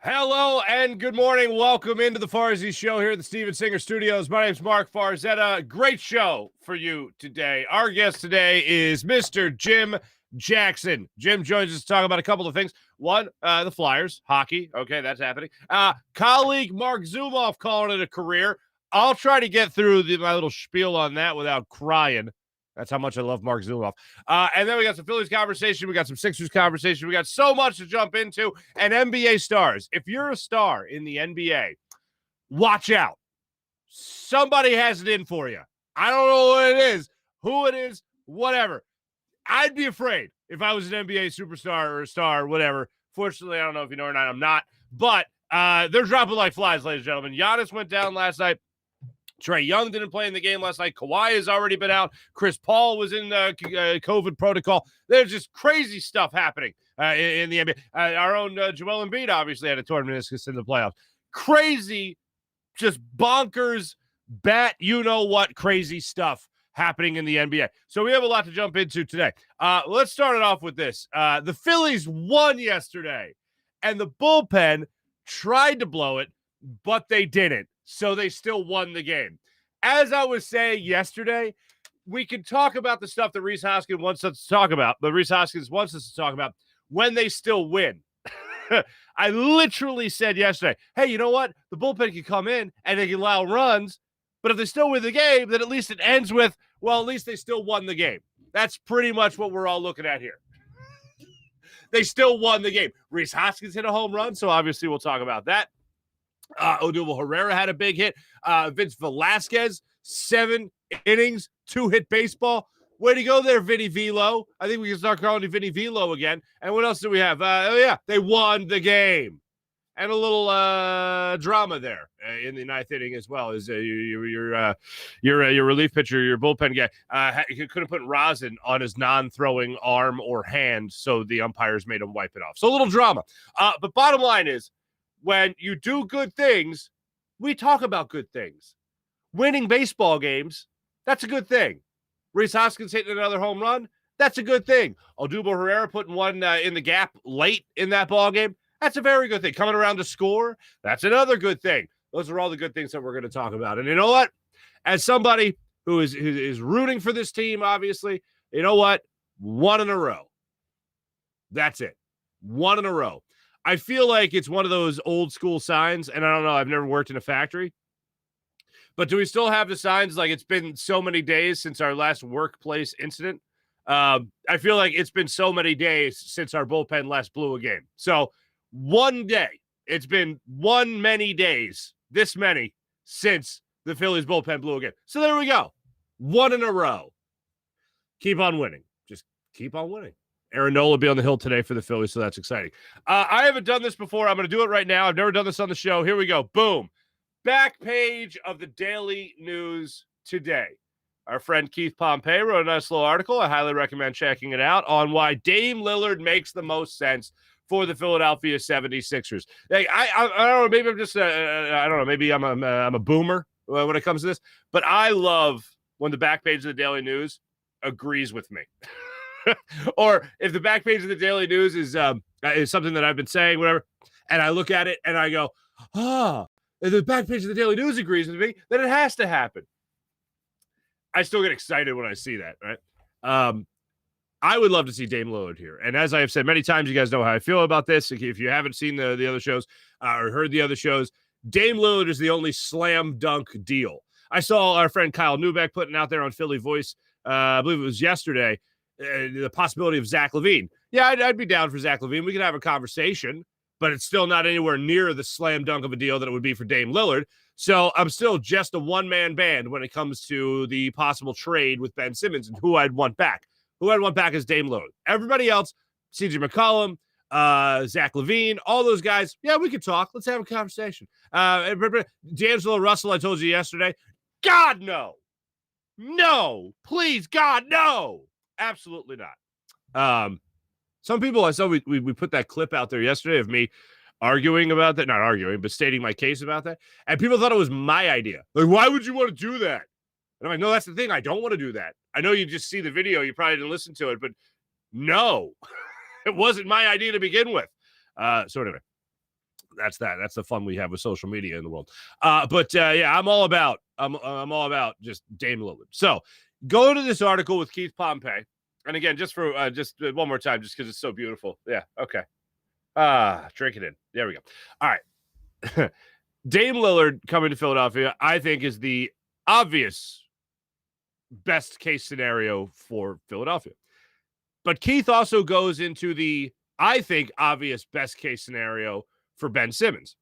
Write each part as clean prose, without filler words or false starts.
Hello and good morning. Welcome into the Farzy Show here at the Steven Singer Studios. My name's Marc Farzetta. Great show for you today. Our guest today is Mr. Jim Jackson. Jim joins us to talk about a couple of things. One, the Flyers, hockey. Okay, that's happening. Colleague Marc Zumoff calling it a career. I'll try to get through my little spiel on that without crying. That's how much I love Marc Zumoff. And then we got some Phillies conversation. We got some Sixers conversation. We got so much to jump into. And NBA stars. If you're a star in the NBA, watch out. Somebody has it in for you. I don't know what it is, who it is, whatever. I'd be afraid if I was an NBA superstar or a star, whatever. Fortunately, I don't know if you know or not. I'm not. But they're dropping like flies, ladies and gentlemen. Giannis went down last night. Trae Young didn't play in the game last night. Kawhi has already been out. Chris Paul was in COVID protocol. There's just crazy stuff happening in the NBA. Our own Joel Embiid obviously had a torn meniscus in the playoffs. Crazy, just bonkers, you-know-what crazy stuff happening in the NBA. So we have a lot to jump into today. Let's start it off with this. The Phillies won yesterday, and the bullpen tried to blow it, but they didn't. So they still won the game. As I was saying yesterday, we can talk about the stuff that Rhys Hoskins wants us to talk about, but Rhys Hoskins wants us to talk about when they still win. I literally said yesterday, hey, you know what? The bullpen can come in and they can allow runs, but if they still win the game, then at least it ends with, well, at least they still won the game. That's pretty much what we're all looking at here. They still won the game. Rhys Hoskins hit a home run, so obviously we'll talk about that. Odubel Herrera had a big hit. Vince Velasquez, 7 innings, 2-hit baseball. Way to go there, Vinny Velo. I think we can start calling you Vinny Velo again. And what else do we have? They won the game. And a little drama there in the 9th inning as well. Is your relief pitcher, your bullpen guy, he couldn't put rosin on his non-throwing arm or hand, so the umpires made him wipe it off. So a little drama. But bottom line is, when you do good things, we talk about good things. Winning baseball games, that's a good thing. Rhys Hoskins hitting another home run, that's a good thing. Odubel Herrera putting one in the gap late in that ball game, that's a very good thing. Coming around to score, that's another good thing. Those are all the good things that we're going to talk about. And you know what? As somebody who is rooting for this team, obviously, you know what? 1 in a row. That's it. 1 in a row. I feel like it's one of those old school signs, and I don't know, I've never worked in a factory, but do we still have the signs like it's been so many days since our last workplace incident? I feel like it's been so many days since our bullpen last blew a game. So one day, it's been many days, this many, since the Phillies bullpen blew a game. So there we go. 1 in a row. Keep on winning. Just keep on winning. Aaron Nola will be on the hill today for the Phillies, so that's exciting. I haven't done this before. I'm going to do it right now. I've never done this on the show. Here we go. Boom. Back page of the Daily News today. Our friend Keith Pompey wrote a nice little article. I highly recommend checking it out on why Dame Lillard makes the most sense for the Philadelphia 76ers. Like, I don't know. Maybe I'm just, I don't know. Maybe I'm a boomer when it comes to this. But I love when the back page of the Daily News agrees with me. Or if the back page of the Daily News is something that I've been saying, whatever, and I look at it and I go, if the back page of the Daily News agrees with me, then it has to happen. I still get excited when I see that, right? I would love to see Dame Lillard here. And as I have said many times, you guys know how I feel about this. If you haven't seen the other shows or heard the other shows, Dame Lillard is the only slam dunk deal. I saw our friend Kyle Neubeck putting out there on Philly Voice, I believe it was yesterday, the possibility of Zach LaVine. Yeah, I'd be down for Zach LaVine. We could have a conversation, but it's still not anywhere near the slam dunk of a deal that it would be for Dame Lillard. So I'm still just a one-man band when it comes to the possible trade with Ben Simmons and who I'd want back. Who I'd want back is Dame Lillard. Everybody else, CJ McCollum, Zach LaVine, all those guys, yeah, we could talk. Let's have a conversation. D'Angelo Russell, I told you yesterday, God, no. No. Please, God, no. Absolutely not. Some people, I saw we put that clip out there yesterday of me arguing about that. Not arguing, but stating my case about that. And people thought it was my idea. Like, why would you want to do that? And I'm like, no, that's the thing. I don't want to do that. I know you just see the video. You probably didn't listen to it, but no, it wasn't my idea to begin with. So anyway, that's that. That's the fun we have with social media in the world. Yeah, I'm all about just Dame Lillard. So go to this article with Keith Pompey, and again, just for just one more time, just because it's so beautiful. Yeah, okay. Drink it in. There we go. All right. Dame Lillard coming to Philadelphia, I think, is the obvious best case scenario for Philadelphia. But Keith also goes into the, I think, obvious best case scenario for Ben Simmons.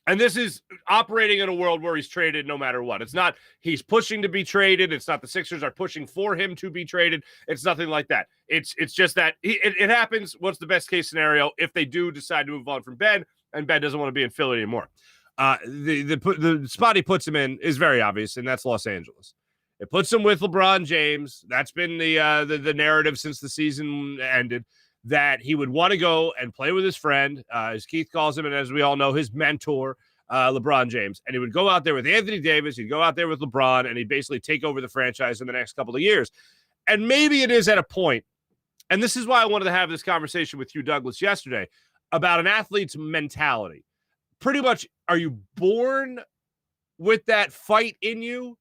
And this is operating in a world where he's traded no matter what. It's not he's pushing to be traded. It's not the Sixers are pushing for him to be traded. It's nothing like that. It's just that it happens. What's the best case scenario if they do decide to move on from Ben and Ben doesn't want to be in Philly anymore? The spot he puts him in is very obvious, and that's Los Angeles. It puts him with LeBron James. That's been the narrative since the season ended, that he would want to go and play with his friend, as Keith calls him, and as we all know, his mentor, LeBron James. And he would go out there with Anthony Davis. He'd go out there with LeBron, and he'd basically take over the franchise in the next couple of years. And maybe it is at a point, and this is why I wanted to have this conversation with Hugh Douglas yesterday, about an athlete's mentality. Pretty much, are you born with that fight in you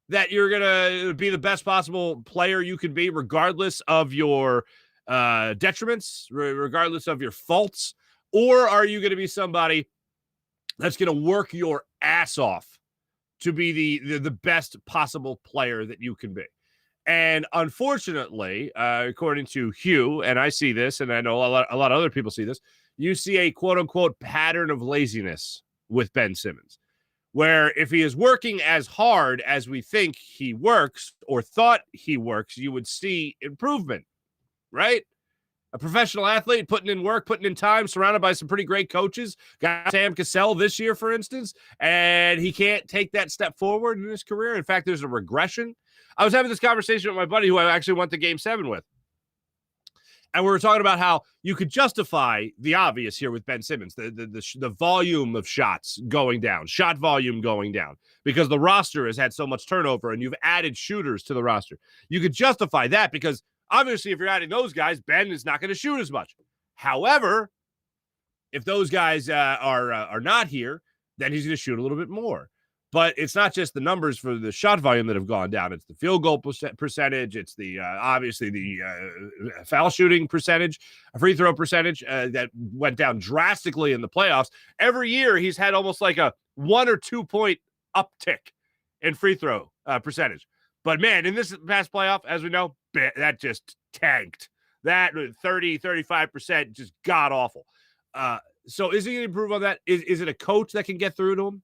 that you're going to be the best possible player you can be, regardless of your detriments, regardless of your faults? Or are you going to be somebody that's going to work your ass off to be the best possible player that you can be? And unfortunately, according to Hugh, and I see this, and I know a lot of other people see this, you see a quote-unquote pattern of laziness with Ben Simmons, where if he is working as hard as we think he works or thought he works, you would see improvement, right? A professional athlete putting in work, putting in time, surrounded by some pretty great coaches. Got Sam Cassell this year, for instance, and he can't take that step forward in his career. In fact, there's a regression. I was having this conversation with my buddy who I actually went to Game 7 with. And we were talking about how you could justify the obvious here with Ben Simmons, the volume of shots going down, shot volume going down, because the roster has had so much turnover and you've added shooters to the roster. You could justify that because obviously if you're adding those guys, Ben is not going to shoot as much. However, if those guys are not here, then he's going to shoot a little bit more. But it's not just the numbers for the shot volume that have gone down. It's the field goal percentage. It's the obviously the foul shooting percentage, free throw percentage that went down drastically in the playoffs. Every year he's had almost like a 1 or 2 point uptick in free throw percentage. But man, in this past playoff, as we know, that just tanked. That 30, 35% just god awful. So is he going to improve on that? Is it a coach that can get through to him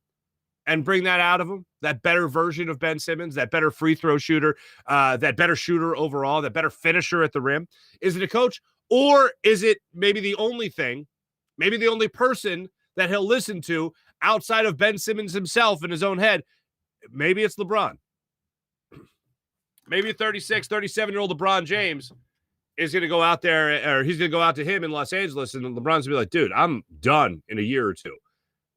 and bring that out of him, that better version of Ben Simmons, that better free throw shooter, that better shooter overall, that better finisher at the rim? Is it a coach, or is it maybe the only thing, maybe the only person that he'll listen to outside of Ben Simmons himself in his own head? Maybe it's LeBron. Maybe a 36, 37-year-old LeBron James is going to go out there, or he's going to go out to him in Los Angeles, and LeBron's going to be like, dude, I'm done in a year or two.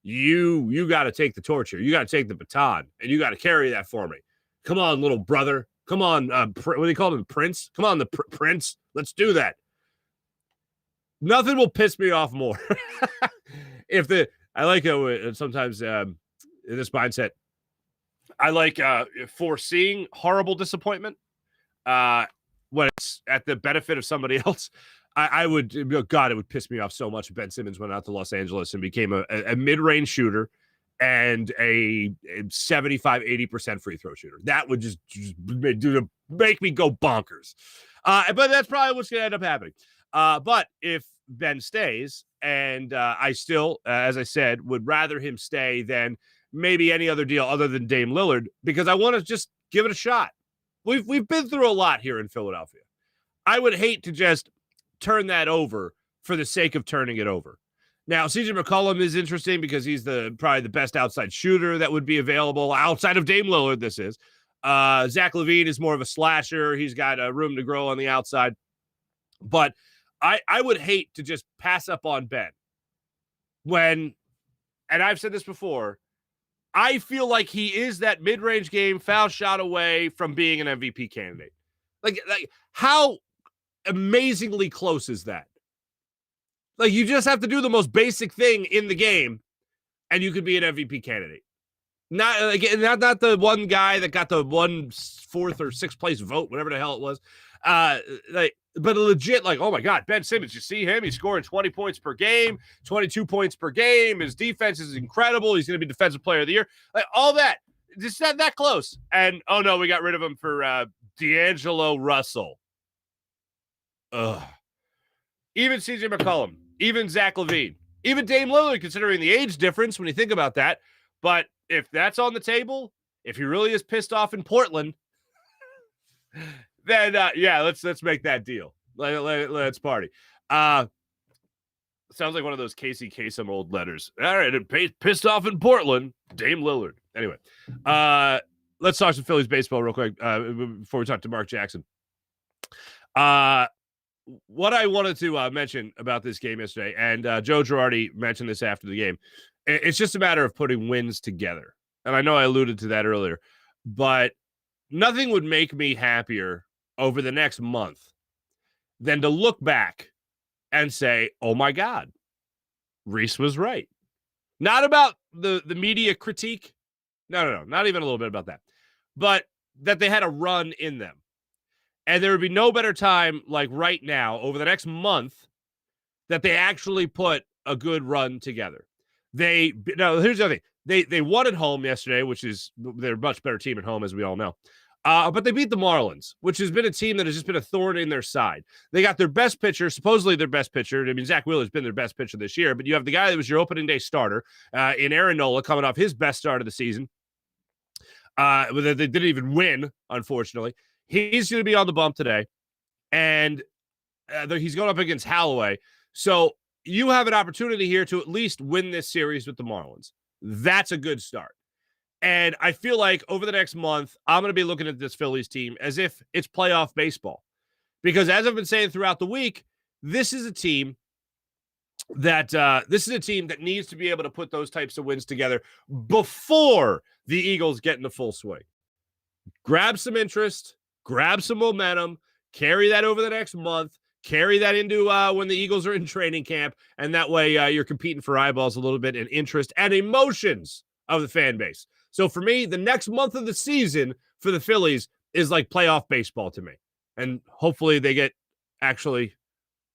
You got to take the torch here. You got to take the baton, and you got to carry that for me. Come on, little brother. Come on. What do you call him? Prince? Come on, the Prince. Let's do that. Nothing will piss me off more. I like sometimes in this mindset, I like foreseeing horrible disappointment when it's at the benefit of somebody else. I would, God, it would piss me off so much if Ben Simmons went out to Los Angeles and became a mid-range shooter and a 75, 80% free throw shooter. That would just make me go bonkers. But that's probably what's going to end up happening. But if Ben stays, and I still, as I said, would rather him stay than maybe any other deal other than Dame Lillard, because I want to just give it a shot. We've been through a lot here in Philadelphia. I would hate to just turn that over for the sake of turning it over. Now, CJ McCollum is interesting because he's probably the best outside shooter that would be available outside of Dame Lillard. This is Zach LaVine is more of a slasher. He's got room to grow on the outside. But I would hate to just pass up on Ben when, and I've said this before, I feel like he is that mid-range game foul shot away from being an MVP candidate. Like how amazingly close is that? Like, you just have to do the most basic thing in the game, and you could be an MVP candidate. Not the one guy that got the 4th or 6th place vote, whatever the hell it was. But legit, like, oh my God, Ben Simmons, you see him? He's scoring 20 points per game, 22 points per game. His defense is incredible. He's going to be Defensive Player of the Year. Like, all that. Just not that close. And, oh no, we got rid of him for D'Angelo Russell. Ugh. Even CJ McCollum, even Zach LaVine, even Dame Lillard, considering the age difference when you think about that. But if that's on the table, if he really is pissed off in Portland, then let's make that deal. Let's party. Sounds like one of those Casey Kasem old letters. All right, pissed off in Portland, Dame Lillard. Anyway, let's talk some Phillies baseball real quick before we talk to Mark Jackson. What I wanted to mention about this game yesterday, and Joe Girardi mentioned this after the game, it's just a matter of putting wins together. And I know I alluded to that earlier, but nothing would make me happier over the next month than to look back and say, oh my God, Reese was right. Not about the media critique. No, not even a little bit about that. But that they had a run in them. And there would be no better time, like right now, over the next month, that they actually put a good run together. Here's the other thing. They won at home yesterday, which is they're a much better team at home, as we all know. But they beat the Marlins, which has been a team that has just been a thorn in their side. They got their best pitcher, supposedly their best pitcher. I mean, Zach Wheeler's been their best pitcher this year, but you have the guy that was your opening day starter in Aaron Nola coming off his best start of the season. They didn't even win, unfortunately. He's going to be on the bump today, and he's going up against Holloway. So you have an opportunity here to at least win this series with the Marlins. That's a good start. And I feel like over the next month, I'm going to be looking at this Phillies team as if it's playoff baseball. Because as I've been saying throughout the week, this is a team that needs to be able to put those types of wins together before the Eagles get into full swing. Grab some interest, grab some momentum, carry that over the next month, carry that into when the Eagles are in training camp, and that way you're competing for eyeballs a little bit and interest and emotions of the fan base. So for me, the next month of the season for the Phillies is like playoff baseball to me. And hopefully they get actually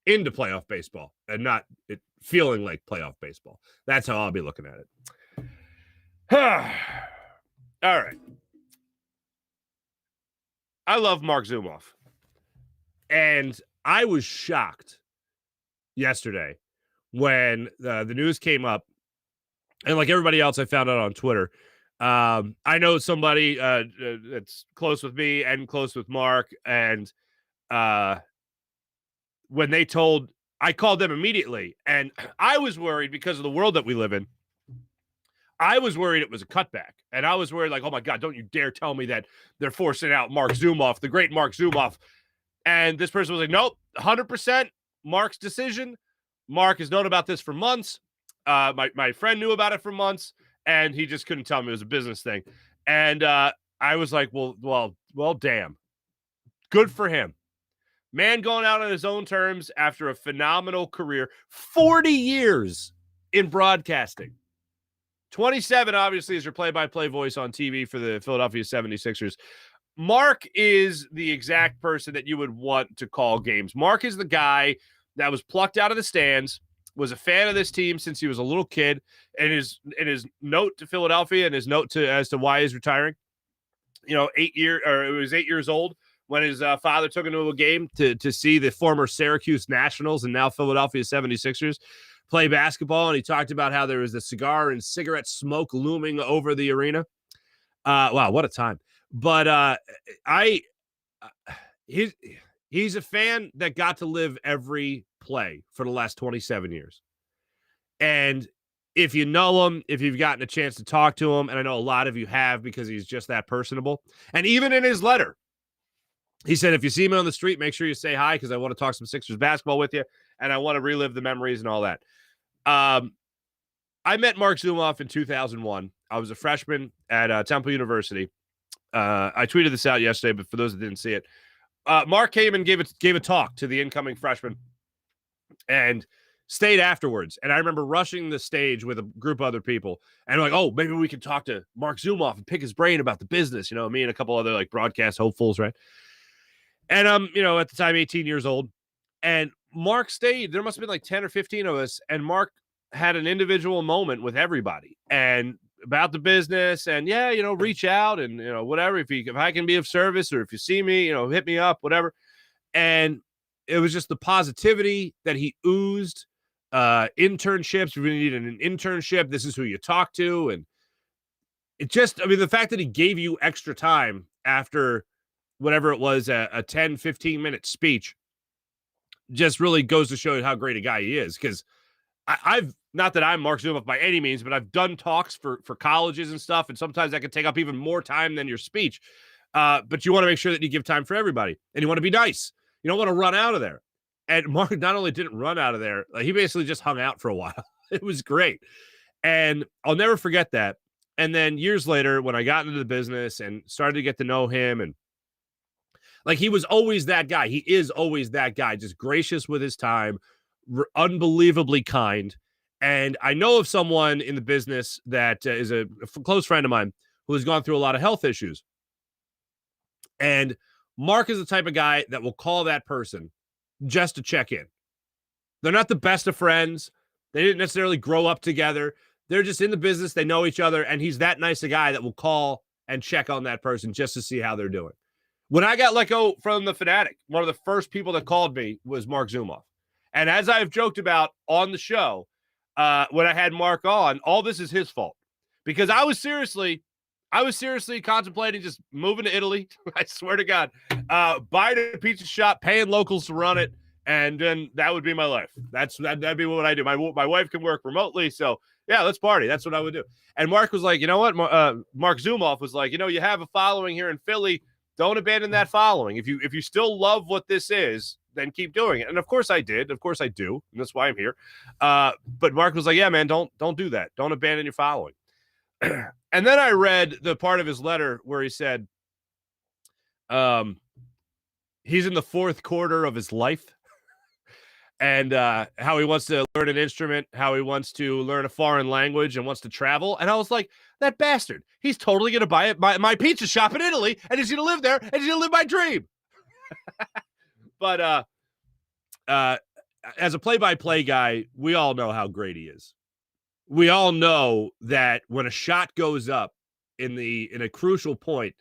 into playoff baseball and not it feeling like playoff baseball. That's how I'll be looking at it. All right. I love Marc Zumoff. And I was shocked yesterday when the news came up. And like everybody else, I found out on Twitter. I know somebody that's close with me and close with Mark. And when they told, I called them immediately. And I was worried because of the world that we live in. I was worried it was a cutback. And I was worried like, oh my God, don't you dare tell me that they're forcing out Marc Zumoff, the great Marc Zumoff. And this person was like, nope, 100% Mark's decision. Mark has known about this for months. My friend knew about it for months, and he just couldn't tell me it was a business thing. And I was like, well, damn. Good for him. Man going out on his own terms after a phenomenal career. 40 years in broadcasting. 27, obviously, is your play-by-play voice on TV for the Philadelphia 76ers. Mark is the exact person that you would want to call games. Mark is the guy that was plucked out of the stands, was a fan of this team since he was a little kid, and his note to Philadelphia and his note as to why he's retiring. You know, it was 8 years old when his father took him to a game to see the former Syracuse Nationals and now Philadelphia 76ers play basketball, and he talked about how there was the cigar and cigarette smoke looming over the arena. Wow, what a time. But he's a fan that got to live every play for the last 27 years. And if you know him, if you've gotten a chance to talk to him, and I know a lot of you have because he's just that personable. And even in his letter, he said, if you see me on the street, make sure you say hi because I want to talk some Sixers basketball with you, and I want to relive the memories and all that. I met Marc Zumoff in 2001. I was a freshman at Temple University. I tweeted this out yesterday, but for those that didn't see it, Mark came and gave a talk to the incoming freshmen. And stayed afterwards. And I remember rushing the stage with a group of other people and like, oh, maybe we can talk to Marc Zumoff and pick his brain about the business. Me and a couple other like broadcast hopefuls, right? And at the time, 18 years old. And Marc stayed. There must have been like 10 or 15 of us. And Marc had an individual moment with everybody and about the business and reach out and, whatever, if I can be of service or if you see me, hit me up, whatever. And it was just the positivity that he oozed, internships. If you need an internship, this is who you talk to. And it just, the fact that he gave you extra time after whatever it was, a 10, 15-minute speech just really goes to show you how great a guy he is. Because I've not that I'm Marc Zumoff by any means, but I've done talks for colleges and stuff, and sometimes that can take up even more time than your speech. But you want to make sure that you give time for everybody, and you want to be nice. You don't want to run out of there. And Marc not only didn't run out of there, he basically just hung out for a while. It was great. And I'll never forget that. And then years later, when I got into the business and started to get to know him, and like he was always that guy. He is always that guy, just gracious with his time, unbelievably kind. And I know of someone in the business that is a close friend of mine who has gone through a lot of health issues. And Marc is the type of guy that will call that person just to check in. They're not the best of friends. They didn't necessarily grow up together. They're just in the business. They know each other. And he's that nice a guy that will call and check on that person just to see how they're doing. When I got let go from the Fanatic, one of the first people that called me was Marc Zumoff. And as I've joked about on the show, when I had Marc on, all this is his fault. Because I was seriously contemplating just moving to Italy. I swear to God, buying a pizza shop, paying locals to run it, and then that would be my life. That'd be what I do. My wife can work remotely, so yeah, let's party. That's what I would do. And Marc was like, you know what? Marc Zumoff was like, you have a following here in Philly. Don't abandon that following. If you still love what this is, then keep doing it. And of course I did. Of course I do. And that's why I'm here. But Marc was like, yeah, man, don't do that. Don't abandon your following. And then I read the part of his letter where he said he's in the fourth quarter of his life and how he wants to learn an instrument, how he wants to learn a foreign language and wants to travel. And I was like, that bastard, he's totally going to buy my pizza shop in Italy, and he's going to live there, and he's going to live my dream. But as a play-by-play guy, we all know how great he is. We all know that when a shot goes up in a crucial point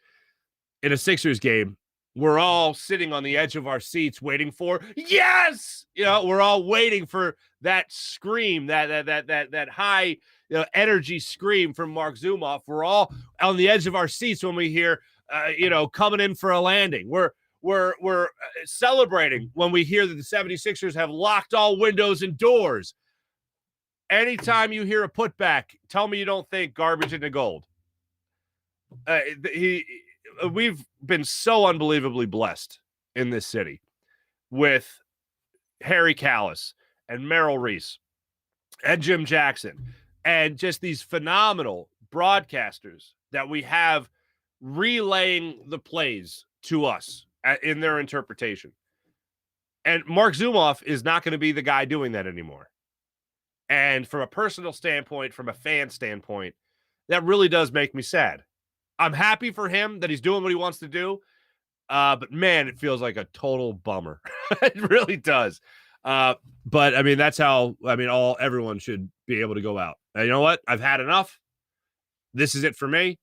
in a Sixers game, we're all sitting on the edge of our seats waiting for yes. We're all waiting for that scream, that high energy scream from Marc Zumoff. We're all on the edge of our seats when we hear coming in for a landing. We're celebrating when we hear that the 76ers have locked all windows and doors. Anytime you hear a putback, tell me you don't think garbage into gold. We've been so unbelievably blessed in this city with Harry Callis and Merrill Reese and Jim Jackson and just these phenomenal broadcasters that we have relaying the plays to us in their interpretation. And Marc Zumoff is not going to be the guy doing that anymore. And from a personal standpoint, from a fan standpoint, that really does make me sad. I'm happy for him that he's doing what he wants to do. But man, it feels like a total bummer. It really does. But I mean, that's how, everyone should be able to go out. And you know what? I've had enough. This is it for me.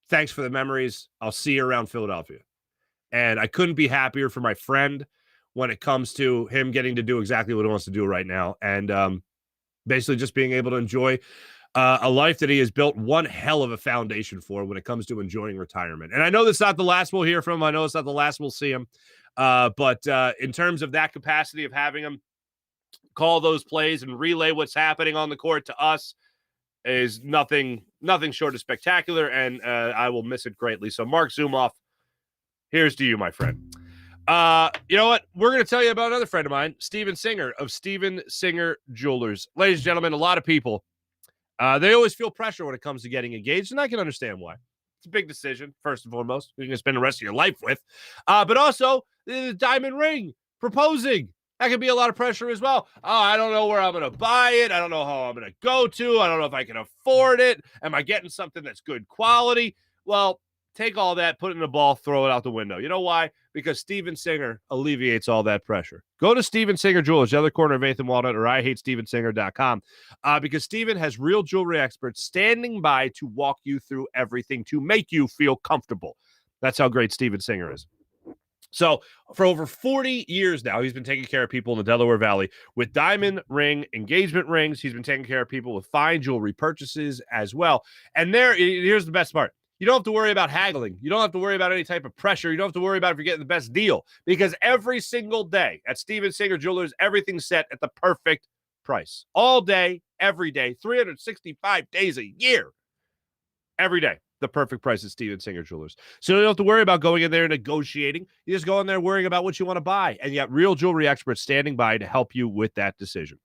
Thanks for the memories. I'll see you around Philadelphia. And I couldn't be happier for my friend when it comes to him getting to do exactly what he wants to do right now. And basically just being able to enjoy a life that he has built one hell of a foundation for when it comes to enjoying retirement. And I know that's not the last we'll hear from him. I know it's not the last we'll see him. But in terms of that capacity of having him call those plays and relay what's happening on the court to us is nothing short of spectacular. And I will miss it greatly. So Marc Zumoff, here's to you, my friend. You know what? We're going to tell you about another friend of mine, Steven Singer of Steven Singer Jewelers. Ladies and gentlemen, a lot of people, they always feel pressure when it comes to getting engaged, and I can understand why. It's a big decision, first and foremost. You're going to spend the rest of your life with. But also, the diamond ring, proposing. That could be a lot of pressure as well. Oh, I don't know where I'm going to buy it. I don't know how I'm going to go to. I don't know if I can afford it. Am I getting something that's good quality? Well, take all that, put it in a ball, throw it out the window. You know why? Because Steven Singer alleviates all that pressure. Go to Steven Singer Jewelers, the other corner of 8th and Walnut, or IHateStevenSinger.com, because Steven has real jewelry experts standing by to walk you through everything to make you feel comfortable. That's how great Steven Singer is. So for over 40 years now, he's been taking care of people in the Delaware Valley with diamond ring engagement rings. He's been taking care of people with fine jewelry purchases as well. And here's the best part. You don't have to worry about haggling. You don't have to worry about any type of pressure. You don't have to worry about if you're getting the best deal, because every single day at Steven Singer Jewelers, everything's set at the perfect price. All day, every day, 365 days a year. Every day, the perfect price at Steven Singer Jewelers. So you don't have to worry about going in there and negotiating. You just go in there worrying about what you want to buy, and you got real jewelry experts standing by to help you with that decision.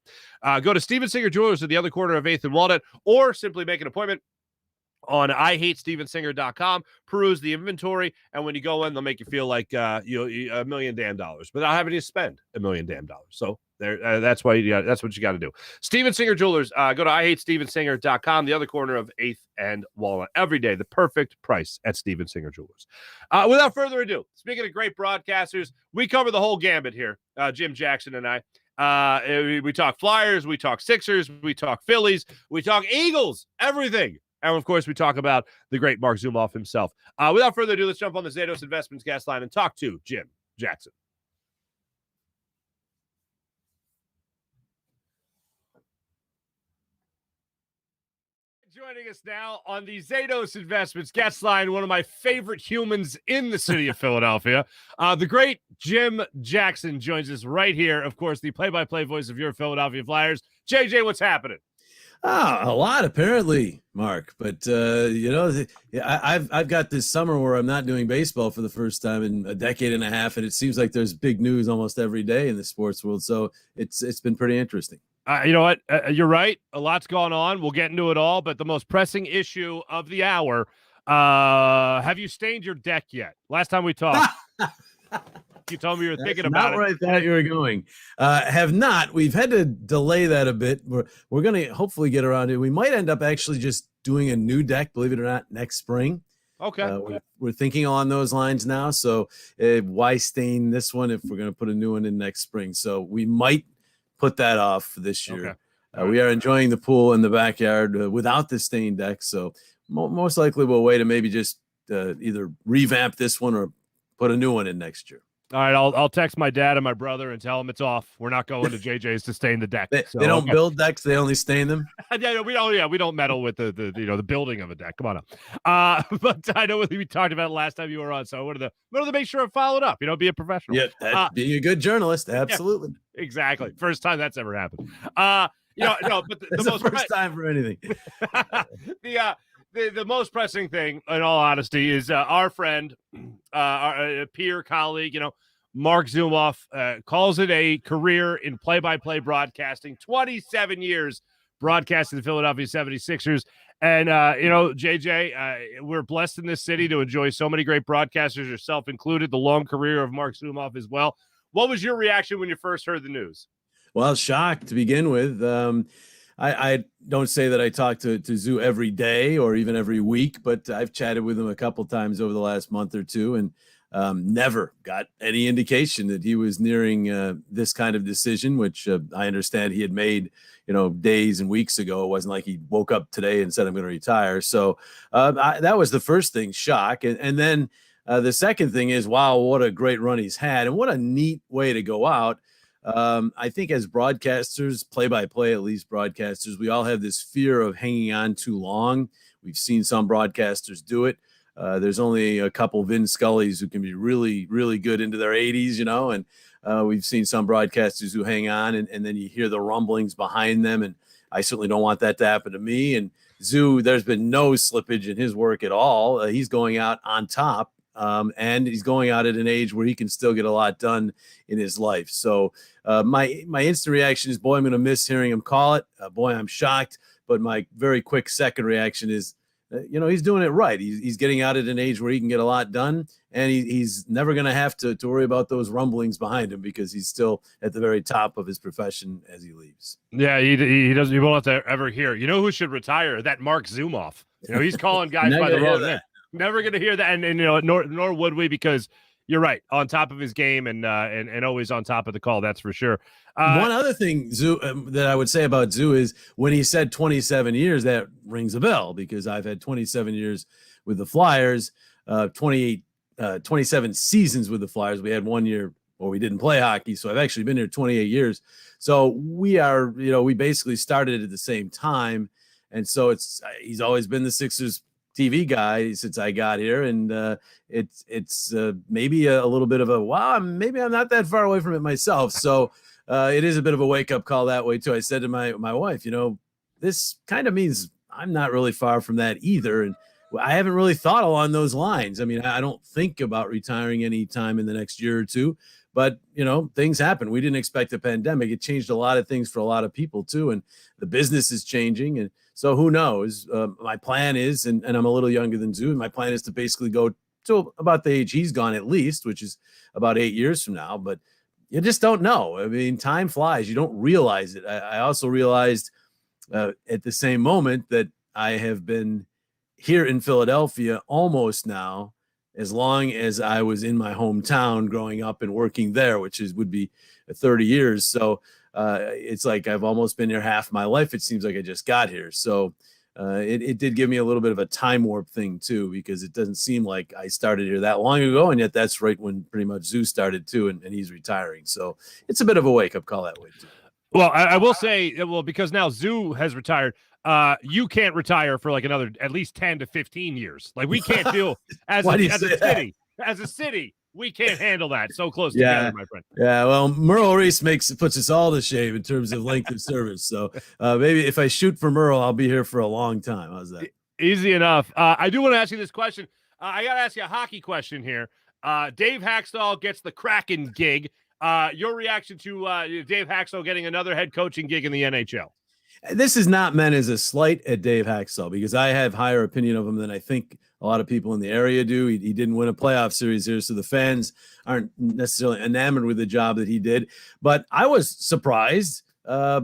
Go to Steven Singer Jewelers at the other corner of 8th and Walnut, or simply make an appointment on IHateStevenSinger.com, peruse the inventory, and when you go in, they'll make you feel like $1 million damn dollars, without having to spend $1 million damn dollars. So that's what you got to do. Steven Singer Jewelers. Go to IHateStevenSinger.com, the other corner of 8th and Walnut. Every day, the perfect price at Steven Singer Jewelers. Without further ado, speaking of great broadcasters, we cover the whole gambit here. Jim Jackson and I. We talk Flyers, we talk Sixers, we talk Phillies, we talk Eagles, everything. And, of course, we talk about the great Marc Zumoff himself. Without further ado, let's jump on the Zatos Investments guest line and talk to Jim Jackson. Joining us now on the Zatos Investments guest line, one of my favorite humans in the city of Philadelphia, the great Jim Jackson joins us right here. Of course, the play-by-play voice of your Philadelphia Flyers. JJ, what's happening? A lot apparently, Mark. But I've got this summer where I'm not doing baseball for the first time in a decade and a half, and it seems like there's big news almost every day in the sports world. So it's been pretty interesting. You know what? You're right. A lot's going on. We'll get into it all. But the most pressing issue of the hour: have you stained your deck yet? Last time we talked. You told me you were thinking about it. Not where I thought you were going. Have not. We've had to delay that a bit. We're going to hopefully get around it. We might end up actually just doing a new deck, believe it or not, next spring. Okay. We're thinking along those lines now. So why stain this one if we're going to put a new one in next spring? So we might put that off for this year. Okay. We are enjoying the pool in the backyard without the stained deck. So most likely we'll wait and maybe just either revamp this one or put a new one in next year. All right, I'll text my dad and my brother and tell them it's off. We're not going to JJ's to stain the deck. They don't build decks; they only stain them. We don't meddle with the building of a deck. Come on up. But I know we talked about it last time you were on, so I wanted to make sure I followed up. Be a professional. Yeah, being a good journalist, absolutely. Yeah, exactly. First time that's ever happened. But the most first time for anything. The most pressing thing, in all honesty, is our friend, our peer colleague, Marc Zumoff, calls it a career in play-by-play broadcasting, 27 years broadcasting the Philadelphia 76ers. And, JJ, we're blessed in this city to enjoy so many great broadcasters, yourself included, the long career of Marc Zumoff as well. What was your reaction when you first heard the news? Well, shocked to begin with. I don't say that I talk to Zoo every day or even every week, but I've chatted with him a couple times over the last month or two and never got any indication that he was nearing this kind of decision, which I understand he had made, days and weeks ago. It wasn't like he woke up today and said, I'm going to retire. So that was the first thing, shock. And then the second thing is, wow, what a great run he's had and what a neat way to go out. I think as broadcasters, play-by-play, at least broadcasters, we all have this fear of hanging on too long. We've seen some broadcasters do it. There's only a couple Vin Scullys who can be really, really good into their 80s, and we've seen some broadcasters who hang on and then you hear the rumblings behind them. And I certainly don't want that to happen to me. And Zoo, there's been no slippage in his work at all. He's going out on top. And he's going out at an age where he can still get a lot done in his life. So my instant reaction is, boy, I'm going to miss hearing him call it. Boy, I'm shocked. But my very quick second reaction is, he's doing it right. He's getting out at an age where he can get a lot done, and he's never going to have to worry about those rumblings behind him because he's still at the very top of his profession as he leaves. Yeah, he doesn't. He won't have to ever hear. You know who should retire? That Marc Zumoff. He's calling guys by the wrong name. Never going to hear that, and nor would we, because you're right, on top of his game and always on top of the call. That's for sure. One other thing, Zoo, that I would say about Zoo is when he said 27 years, that rings a bell because I've had 27 years with the Flyers, 27 seasons with the Flyers. We had 1 year where we didn't play hockey, so I've actually been here 28 years. So we are, we basically started at the same time, and so he's always been the Sixers TV guy since I got here, and it's maybe a little bit of a wow. Maybe I'm not that far away from it myself, so it is a bit of a wake up call that way too. I said to my wife, this kind of means I'm not really far from that either, and I haven't really thought along those lines. I mean, I don't think about retiring any time in the next year or two, but things happen. We didn't expect a pandemic. It changed a lot of things for a lot of people too, and the business is changing, and so who knows? My plan is, and I'm a little younger than Zoo, and my plan is to basically go to about the age he's gone at least, which is about 8 years from now. But you just don't know. I mean, time flies. You don't realize it. I also realized at the same moment that I have been here in Philadelphia almost now as long as I was in my hometown growing up and working there, which would be 30 years. So it's like I've almost been here half my life. It seems like I just got here. So it did give me a little bit of a time warp thing too, because it doesn't seem like I started here that long ago. And yet that's right when pretty much Zoo started too, and he's retiring. So it's a bit of a wake up call that way too. Well, I will say, because now Zoo has retired, you can't retire for like another at least 10 to 15 years. Like we can't do as a city. We can't handle that. So close together, my friend. Yeah, well, Merle Reese puts us all to shame in terms of length of service. So maybe if I shoot for Merle, I'll be here for a long time. How's that? Easy enough. I do want to ask you this question. I got to ask you a hockey question here. Dave Haxtell gets the Kraken gig. Your reaction to Dave Haxtell getting another head coaching gig in the NHL? This is not meant as a slight at Dave Haxtell because I have higher opinion of him than I think a lot of people in the area do. He didn't win a playoff series here, so the fans aren't necessarily enamored with the job that he did. But I was surprised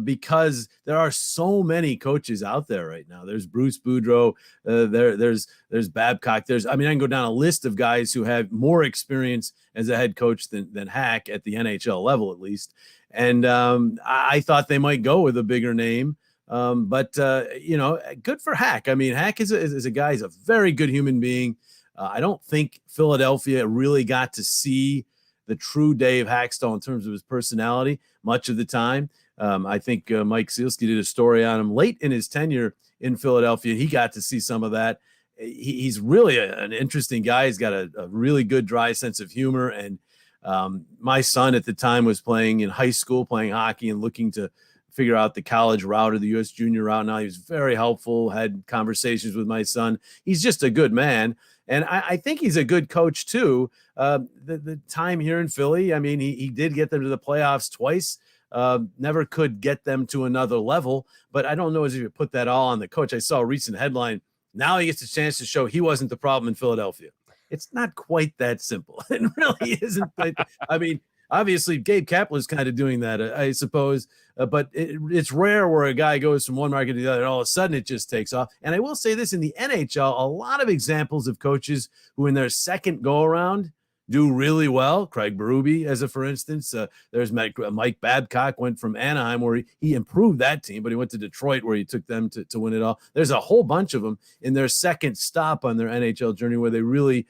because there are so many coaches out there right now. There's Bruce Boudreau. There's Babcock. I can go down a list of guys who have more experience as a head coach than Hack at the NHL level, at least. And I thought they might go with a bigger name. But good for Hack. I mean, Hack is a guy, he's a very good human being. I don't think Philadelphia really got to see the true Dave Haxtell in terms of his personality much of the time. I think Mike Sealski did a story on him late in his tenure in Philadelphia. He got to see some of that. He's really an interesting guy. He's got a really good, dry sense of humor. And my son at the time was playing in high school, playing hockey and looking to figure out the college route or the U.S. junior route. Now he was very helpful, had conversations with my son. He's just a good man. And I think he's a good coach too. The time here in Philly, I mean, he did get them to the playoffs twice. Never could get them to another level, but I don't know as if you put that all on the coach. I saw a recent headline. Now he gets a chance to show he wasn't the problem in Philadelphia. It's not quite that simple. It really isn't. I mean, obviously Gabe Kapler's kind of doing that, I suppose, but it's rare where a guy goes from one market to the other and all of a sudden it just takes off. And I will say this, in the NHL, a lot of examples of coaches who in their second go around do really well. Craig Berube, as a for instance. There's Mike Babcock, went from Anaheim where he improved that team, but he went to Detroit where he took them to win it all. There's a whole bunch of them in their second stop on their NHL journey where they really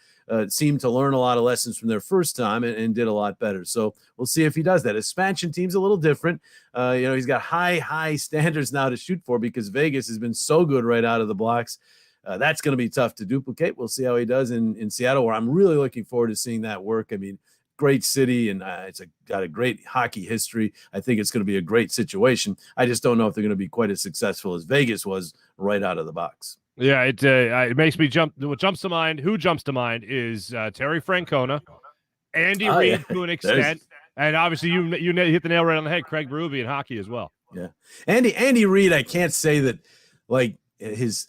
seemed to learn a lot of lessons from their first time and did a lot better. So we'll see if he does that. Expansion team's a little different. He's got high standards now to shoot for because Vegas has been so good right out of the blocks. That's going to be tough to duplicate. We'll see how he does in Seattle, where I'm really looking forward to seeing that work. I mean, great city, and it's got a great hockey history. I think it's going to be a great situation. I just don't know if they're going to be quite as successful as Vegas was right out of the box. Yeah, it makes me jump. What jumps to mind? Who jumps to mind is Terry Francona, Andy Reid to an extent, and obviously you hit the nail right on the head. Craig Berube in hockey as well. Yeah, Andy Reid. I can't say that like his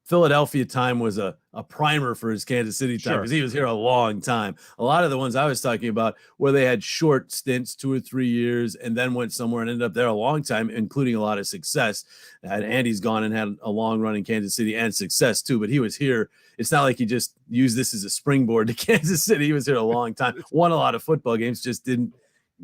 Philadelphia time was a primer for his Kansas City time because he was here a long time. A lot of the ones I was talking about where they had short stints, 2 or 3 years, and then went somewhere and ended up there a long time, including a lot of success. And Andy's gone and had a long run in Kansas City and success too, but he was here. It's not like he just used this as a springboard to Kansas City. He was here a long time, won a lot of football games, just didn't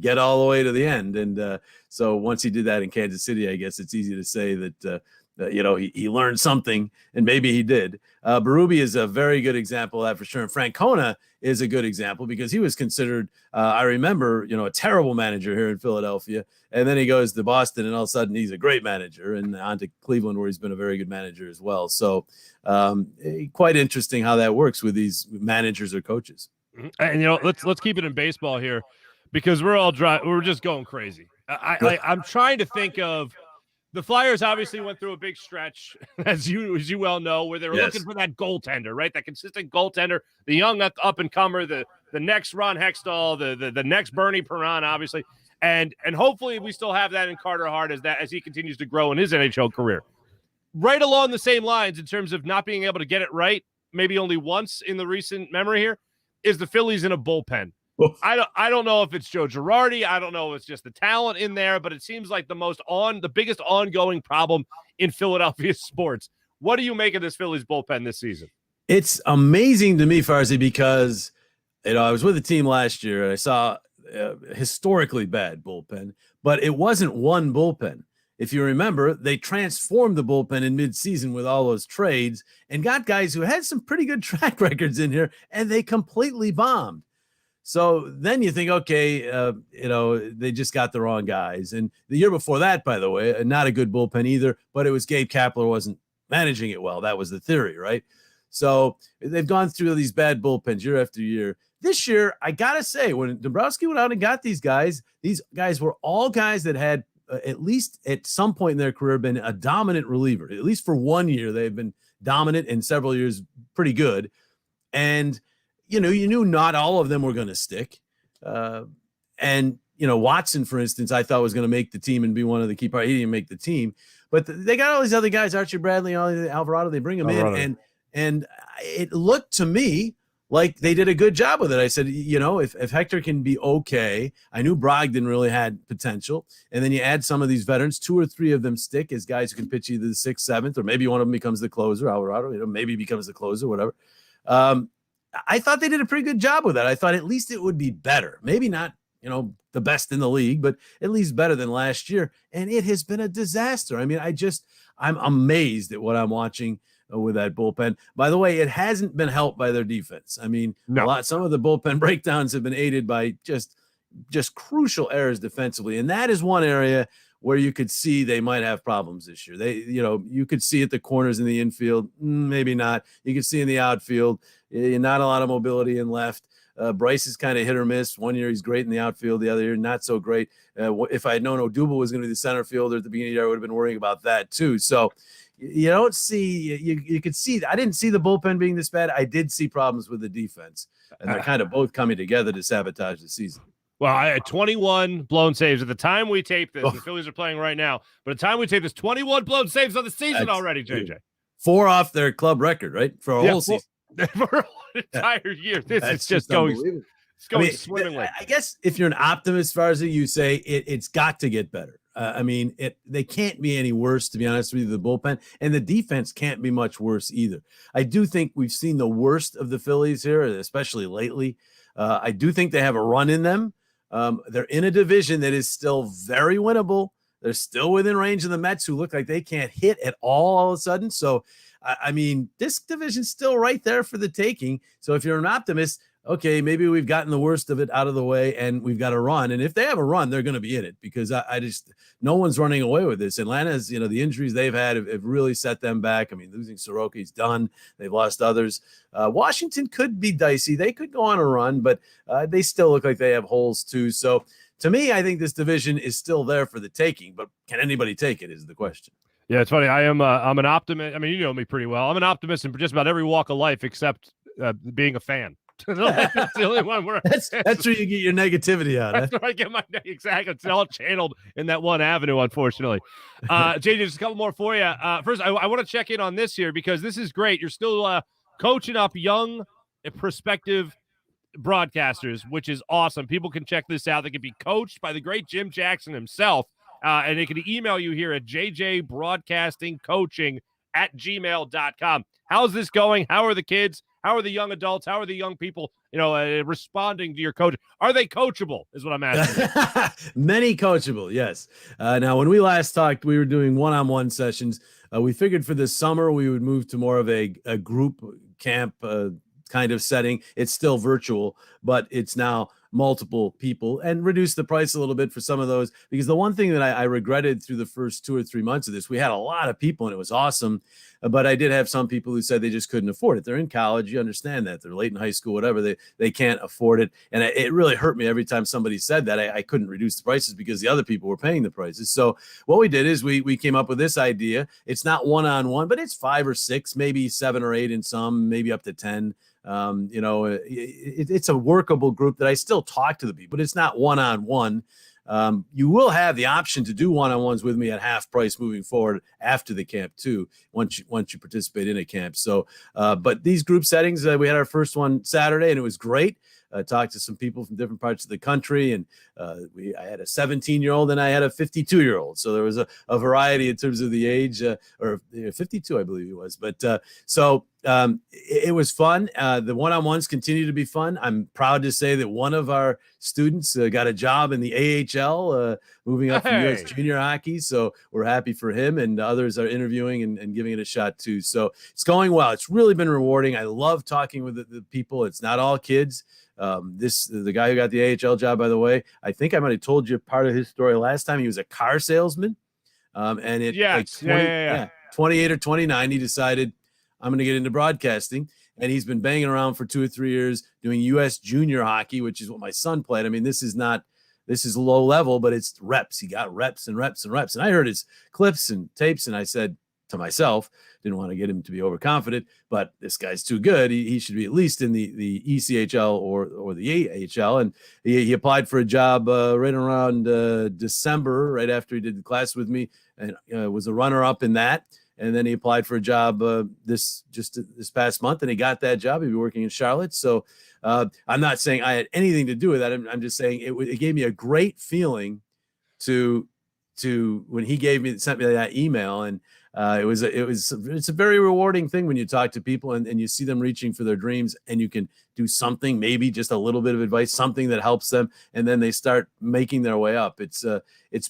get all the way to the end. And so once he did that in Kansas City, I guess it's easy to say that he learned something, and maybe he did. Berube is a very good example of that for sure. And Francona is a good example because he was considered, I remember, a terrible manager here in Philadelphia. And then he goes to Boston, and all of a sudden he's a great manager, and on to Cleveland, where he's been a very good manager as well. So quite interesting how that works with these managers or coaches. And, let's keep it in baseball here because we're just going crazy. I'm trying to think of. The Flyers obviously went through a big stretch, as you well know, where they were looking for that goaltender, right? That consistent goaltender, the young up-and-comer, the next Ron Hextall, the next Bernie Perron, obviously. And hopefully we still have that in Carter Hart as he continues to grow in his NHL career. Right along the same lines in terms of not being able to get it right, maybe only once in the recent memory here, is the Phillies in a bullpen. I don't know if it's Joe Girardi. I don't know if it's just the talent in there, but it seems like the biggest ongoing problem in Philadelphia sports. What do you make of this Phillies bullpen this season? It's amazing to me, Farzy, because I was with the team last year and I saw a historically bad bullpen, but it wasn't one bullpen. If you remember, they transformed the bullpen in midseason with all those trades and got guys who had some pretty good track records in here, and they completely bombed. So then you think, okay, they just got the wrong guys. And the year before that, by the way, not a good bullpen either, but it was Gabe Kapler wasn't managing it well. That was the theory, right? So they've gone through these bad bullpens year after year. This year, I got to say, when Dombrowski went out and got these guys were all guys that had at least at some point in their career been a dominant reliever. At least for 1 year, they've been dominant, and several years pretty good. And you knew not all of them were going to stick. And Watson, for instance, I thought was going to make the team and be one of the key parts. He didn't make the team, but they got all these other guys, Archie Bradley, Alvarado, they bring them in. And it looked to me like they did a good job with it. I said, if Hector can be okay, I knew Brogdon really had potential. And then you add some of these veterans, 2 or 3 of them stick as guys who can pitch either the 6th, 7th, or maybe one of them becomes the closer, Alvarado, maybe becomes the closer, whatever. I thought they did a pretty good job with that. I thought at least it would be better. Maybe not, the best in the league, but at least better than last year. And it has been a disaster. I mean, I'm amazed at what I'm watching with that bullpen. By the way, it hasn't been helped by their defense. I mean, some of the bullpen breakdowns have been aided by just crucial errors defensively. And that is one area where you could see they might have problems this year. You could see at the corners in the infield, maybe not. You could see in the outfield, not a lot of mobility in left. Bryce is kind of hit or miss. 1 year he's great in the outfield, the other year not so great. If I had known Odubel was going to be the center fielder at the beginning of the year, I would have been worrying about that too. So you don't see, you could see, I didn't see the bullpen being this bad. I did see problems with the defense, and they're kind of both coming together to sabotage the season. Well, I had 21 blown saves at the time we tape this. The Phillies are playing right now, but at the time we tape this, 21 blown saves on the season already, JJ. 4 off their club record, right? For a whole season. For an entire year. This is just going swimmingly. I guess if you're an optimist, Farzy, you say it's got to get better. They can't be any worse, to be honest with you, the bullpen, and the defense can't be much worse either. I do think we've seen the worst of the Phillies here, especially lately. I do think they have a run in them. They're in a division that is still very winnable. They're still within range of the Mets, who look like they can't hit at all of a sudden. So, this division's still right there for the taking. So if you're an optimist, okay, maybe we've gotten the worst of it out of the way and we've got a run. And if they have a run, they're going to be in it, because no one's running away with this. Atlanta's, the injuries they've had have really set them back. I mean, losing Soroki's done. They've lost others. Washington could be dicey. They could go on a run, but they still look like they have holes too. So to me, I think this division is still there for the taking, but can anybody take it is the question. Yeah, it's funny. I'm an optimist. I mean, you know me pretty well. I'm an optimist in just about every walk of life except being a fan. That's the only one where that's where you get your negativity out. That's where I get my exactly. It's all channeled in that one avenue, unfortunately. JJ, just a couple more for you. First, I want to check in on this here because this is great. You're still coaching up young prospective broadcasters, which is awesome. People can check this out. They can be coached by the great Jim Jackson himself, and they can email you here at jjbroadcastingcoaching@gmail.com. How's this going? How are the kids? How are the young adults? How are the young people, responding to your coach? Are they coachable is what I'm asking. Many coachable, yes. Now, when we last talked, we were doing one-on-one sessions. We figured for this summer, we would move to more of a group camp kind of setting. It's still virtual, but it's now multiple people, and reduce the price a little bit for some of those, because the one thing that I regretted through the first 2 or 3 months of this, we had a lot of people and it was awesome, but I did have some people who said they just couldn't afford it. They're in college, you understand that, they're late in high school, whatever, they can't afford it. And it really hurt me every time somebody said that I couldn't reduce the prices because the other people were paying the prices. So what we did is we came up with this idea. It's not one-on-one, but it's 5 or 6, maybe 7 or 8 in some, maybe up to 10. It's a workable group that I still talk to the people, but it's not one-on-one. You will have the option to do one-on-ones with me at half price moving forward after the camp too, once you participate in a camp. So, but these group settings, we had our first one Saturday and it was great. Talked to some people from different parts of the country, and I had a 17-year-old and I had a 52-year-old. So there was a variety in terms of the age, or 52, I believe he was. But it was fun. The one-on-ones continue to be fun. I'm proud to say that one of our students got a job in the AHL, moving up from U.S. junior hockey. So we're happy for him, and others are interviewing and giving it a shot too. So it's going well. It's really been rewarding. I love talking with the people. It's not all kids. The guy who got the AHL job, by the way, I think I might have told you part of his story last time. He was a car salesman. And at 28 or 29, he decided, I'm going to get into broadcasting. And he's been banging around for 2 or 3 years doing U.S. junior hockey, which is what my son played. I mean, this is low level, but it's reps. He got reps and reps and reps. And I heard his clips and tapes, and I said to myself, didn't want to get him to be overconfident, but this guy's too good. He should be at least in the ECHL or the AHL. And he applied for a job right around December, right after he did the class with me, and was a runner-up in that. And then he applied for a job this past month, and he got that job. He'll be working in Charlotte. So I'm not saying I had anything to do with that. I'm just saying it gave me a great feeling to when he sent me that email. And it's a very rewarding thing when you talk to people and you see them reaching for their dreams, and you can do something, maybe just a little bit of advice, something that helps them, and then they start making their way up. It's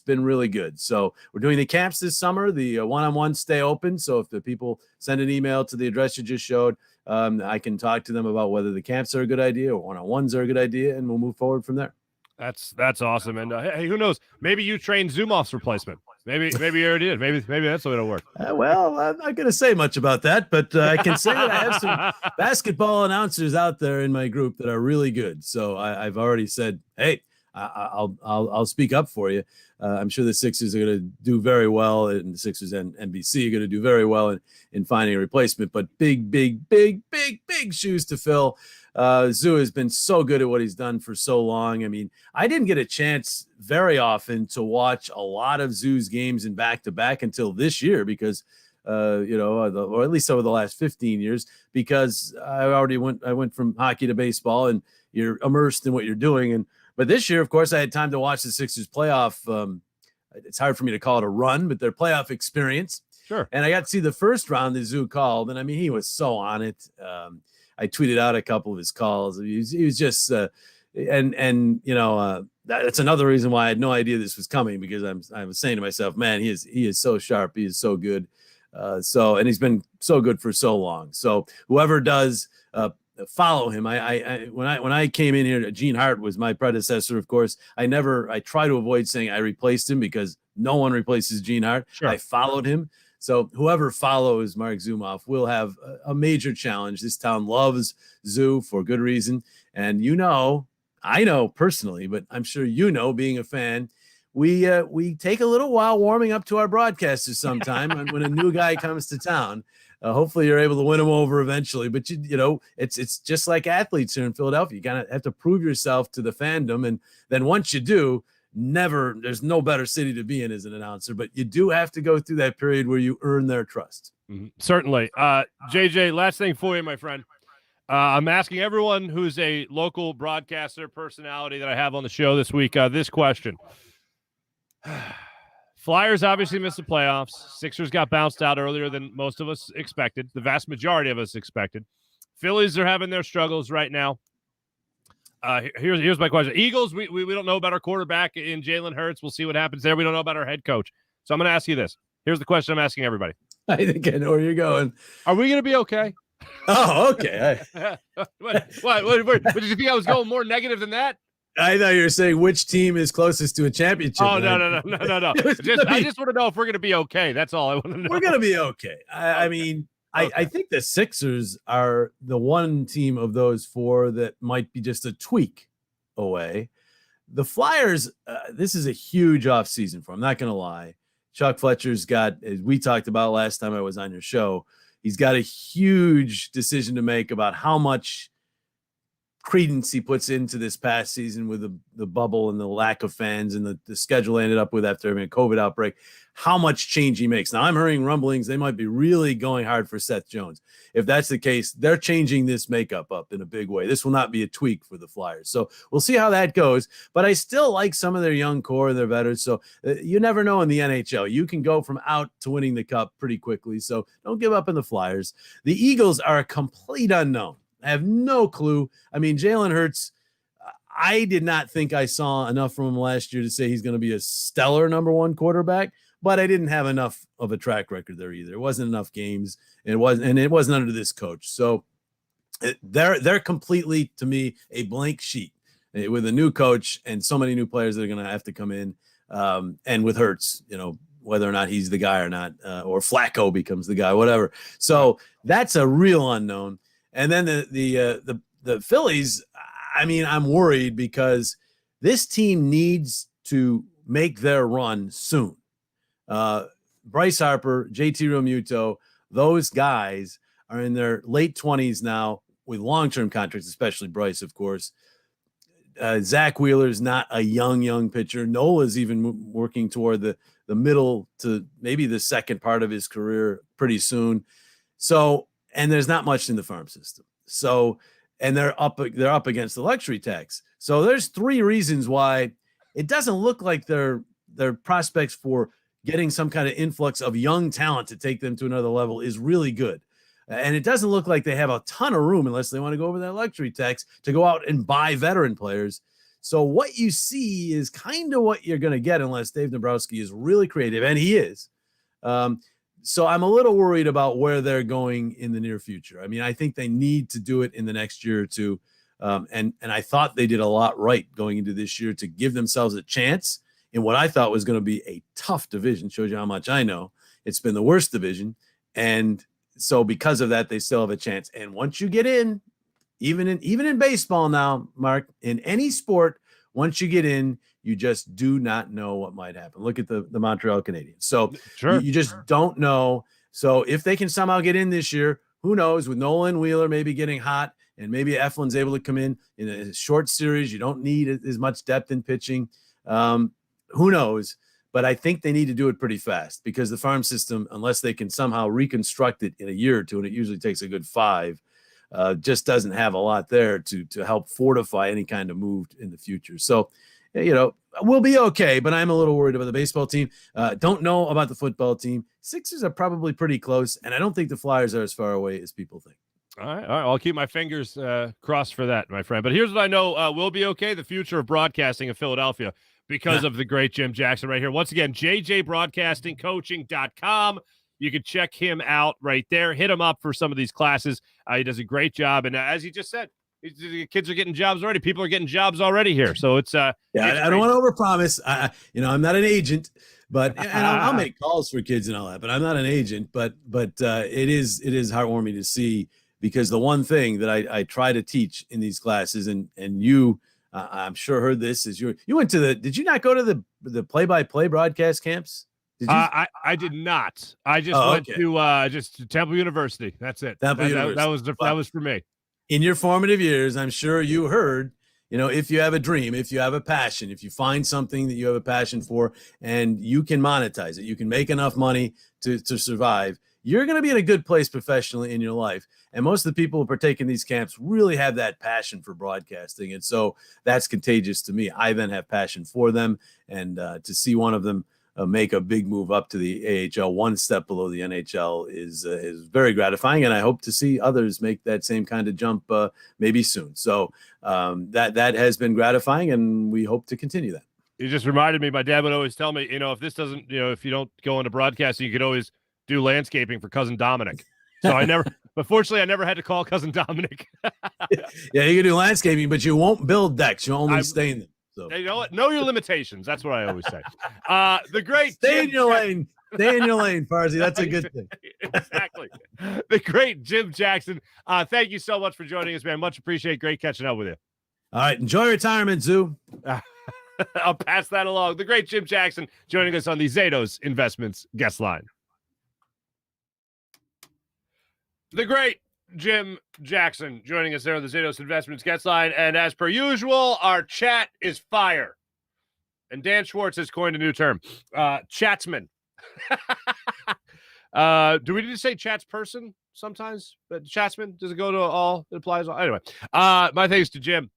been really good. So we're doing the camps this summer. The one-on-ones stay open. So if the people send an email to the address you just showed, I can talk to them about whether the camps are a good idea or one-on-ones are a good idea, and we'll move forward from there. That's awesome. And hey, who knows? Maybe you trained Zumoff's replacement. Maybe you already did. Maybe that's the way it'll work. Well, I'm not going to say much about that, but I can say that I have some basketball announcers out there in my group that are really good. So I've already said, hey, I'll speak up for you. I'm sure the Sixers are going to do very well, and the Sixers and NBC are going to do very well in finding a replacement. But big shoes to fill. Zoo has been so good at what he's done for so long. I mean, I didn't get a chance very often to watch a lot of Zoo's games in back-to-back until this year because, or at least over the last 15 years, because I went from hockey to baseball, and you're immersed in what you're doing. But this year, of course, I had time to watch the Sixers playoff. It's hard for me to call it a run, but their playoff experience. Sure. And I got to see the first round that Zoo called, and I mean, he was so on it. I tweeted out a couple of his calls. He was just, that's another reason why I had no idea this was coming, because I was saying to myself, man, he is so sharp. He is so good. And he's been so good for so long. So whoever does follow him, when I came in here, Gene Hart was my predecessor. Of course, I try to avoid saying I replaced him, because no one replaces Gene Hart. Sure. I followed him. So whoever follows Marc Zumoff will have a major challenge. This town loves Zoo for good reason. And I know personally, but I'm sure being a fan, we take a little while warming up to our broadcasters sometime when a new guy comes to town. Hopefully you're able to win them over eventually. But, it's just like athletes here in Philadelphia. You kind of have to prove yourself to the fandom. And then once you do, there's no better city to be in as an announcer. But you do have to go through that period where you earn their trust. Mm-hmm. Certainly. JJ, last thing for you, my friend. I'm asking everyone who's a local broadcaster personality that I have on the show this week this question. Flyers obviously missed the playoffs. Sixers got bounced out earlier than most of us expected, the vast majority of us expected. Phillies are having their struggles right now. Here's my question. Eagles, we don't know about our quarterback in Jalen Hurts. We'll see what happens there. We don't know about our head coach. So I'm going to ask you this. Here's the question I'm asking everybody. I think I know where you're going. Are we going to be okay? Oh, okay. What? Did you think I was going more negative than that? I thought you were saying which team is closest to a championship. Oh, no. I just want to know if we're going to be okay. That's all I want to know. We're going to be okay. I mean, okay. I think the Sixers are the one team of those four that might be just a tweak away. The Flyers, this is a huge offseason for them. I'm not going to lie. Chuck Fletcher's got, as we talked about last time I was on your show, he's got a huge decision to make about how much credence he puts into this past season with the bubble and the lack of fans and the schedule ended up with after a COVID outbreak, how much change he makes. Now, I'm hearing rumblings they might be really going hard for Seth Jones. If that's the case, they're changing this makeup up in a big way. This will not be a tweak for the Flyers. So we'll see how that goes. But I still like some of their young core, their veterans. So you never know in the NHL. You can go from out to winning the cup pretty quickly. So don't give up on the Flyers. The Eagles are a complete unknown. I have no clue. I mean, Jalen Hurts, I did not think I saw enough from him last year to say he's going to be a stellar number one quarterback, but I didn't have enough of a track record there either. It wasn't enough games, and it wasn't under this coach. So they're completely, to me, a blank sheet with a new coach and so many new players that are going to have to come in. And with Hurts, whether or not he's the guy or not, or Flacco becomes the guy, whatever. So that's a real unknown. And then the Phillies, I mean, I'm worried because this team needs to make their run soon. Bryce Harper, JT Realmuto, those guys are in their late 20s now with long-term contracts, especially Bryce, of course. Zach Wheeler is not a young pitcher. Nola's even working toward the middle to maybe the second part of his career pretty soon. So, and there's not much in the farm system. So, and they're up against the luxury tax. So there's three reasons why it doesn't look like their prospects for getting some kind of influx of young talent to take them to another level is really good. And it doesn't look like they have a ton of room unless they want to go over that luxury tax to go out and buy veteran players. So what you see is kind of what you're going to get unless Dave Dombrowski is really creative, and he is. So I'm a little worried about where they're going in the near future. I mean, I think they need to do it in the next year or two. And I thought they did a lot right going into this year to give themselves a chance in what I thought was going to be a tough division. Shows you how much I know. It's been the worst division. And so because of that, they still have a chance. And once you get in, even in baseball now, Mark, in any sport, once you get in, you just do not know what might happen. Look at the Montreal Canadiens. So sure. You just don't know. So if they can somehow get in this year, who knows? With Nolan Wheeler maybe getting hot and maybe Eflin's able to come in a short series, you don't need as much depth in pitching. Who knows? But I think they need to do it pretty fast because the farm system, unless they can somehow reconstruct it in a year or two, and it usually takes a good 5, just doesn't have a lot there to help fortify any kind of move in the future. So, we'll be okay, but I'm a little worried about the baseball team. Don't know about the football team. Sixers are probably pretty close, and I don't think the Flyers are as far away as people think. All right. I'll keep my fingers crossed for that, my friend. But here's what I know will be okay, the future of broadcasting in Philadelphia because of the great Jim Jackson right here. Once again, jjbroadcastingcoaching.com. You can check him out right there. Hit him up for some of these classes. He does a great job. And as he just said, the kids are getting jobs already. People are getting jobs already here. So it's I don't want to overpromise. I'm not an agent, but and I'll make calls for kids and all that. But I'm not an agent. But it is heartwarming to see because the one thing that I try to teach in these classes, and you I'm sure heard this is you went to did you not go to the play-by-play broadcast camps? Did you? I did not. I just went to just Temple University. That's it. Temple University. That was for me. In your formative years, I'm sure you heard, if you have a dream, if you have a passion, if you find something that you have a passion for and you can monetize it, you can make enough money to survive, you're going to be in a good place professionally in your life. And most of the people who partake in these camps really have that passion for broadcasting. And so that's contagious to me. I then have passion for them. And to see one of them make a big move up to the AHL, one step below the NHL, is very gratifying. And I hope to see others make that same kind of jump maybe soon. So that has been gratifying, and we hope to continue that. You just reminded me, my dad would always tell me, if this doesn't, if you don't go into broadcasting, you could always do landscaping for cousin Dominic. So but fortunately I never had to call cousin Dominic. Yeah, you can do landscaping, but you won't build decks. You'll only stay in them. So you know what? Know your limitations. That's what I always say. The great stay in your lane. Stay in your lane, Farzy. That's a good thing. Exactly. The great Jim Jackson. Thank you so much for joining us, man. Much appreciate. Great catching up with you. All right. Enjoy retirement, Zoo. I'll pass that along. The great Jim Jackson joining us on the Zatos Investments guest line. The great Jim Jackson joining us there on the Zatos Investments guest line. And as per usual, our chat is fire. And Dan Schwartz has coined a new term, chatsman. Do we need to say chats person sometimes? But chatsman, does it go to all? It applies all. Anyway, my thanks to Jim.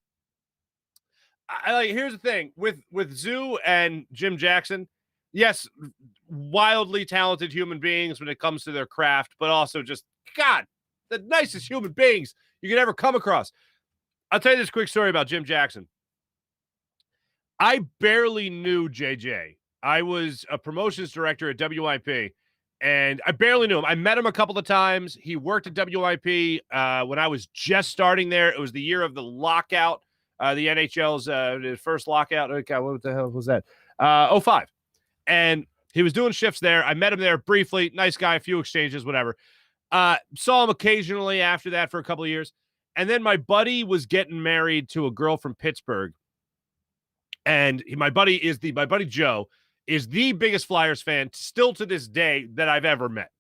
Here's the thing with Zoo and Jim Jackson. Yes, wildly talented human beings when it comes to their craft, but also just, God, the nicest human beings you could ever come across. I'll tell you this quick story about Jim Jackson. I barely knew JJ. I was a promotions director at WIP, and I barely knew him. I met him a couple of times. He worked at WIP when I was just starting there. It was the year of the lockout, the NHL's first lockout. Okay, what the hell was that? 05. And he was doing shifts there. I met him there briefly. Nice guy, a few exchanges, whatever. Saw him occasionally after that for a couple of years. And then my buddy was getting married to a girl from Pittsburgh. And my buddy Joe is the biggest Flyers fan still to this day that I've ever met.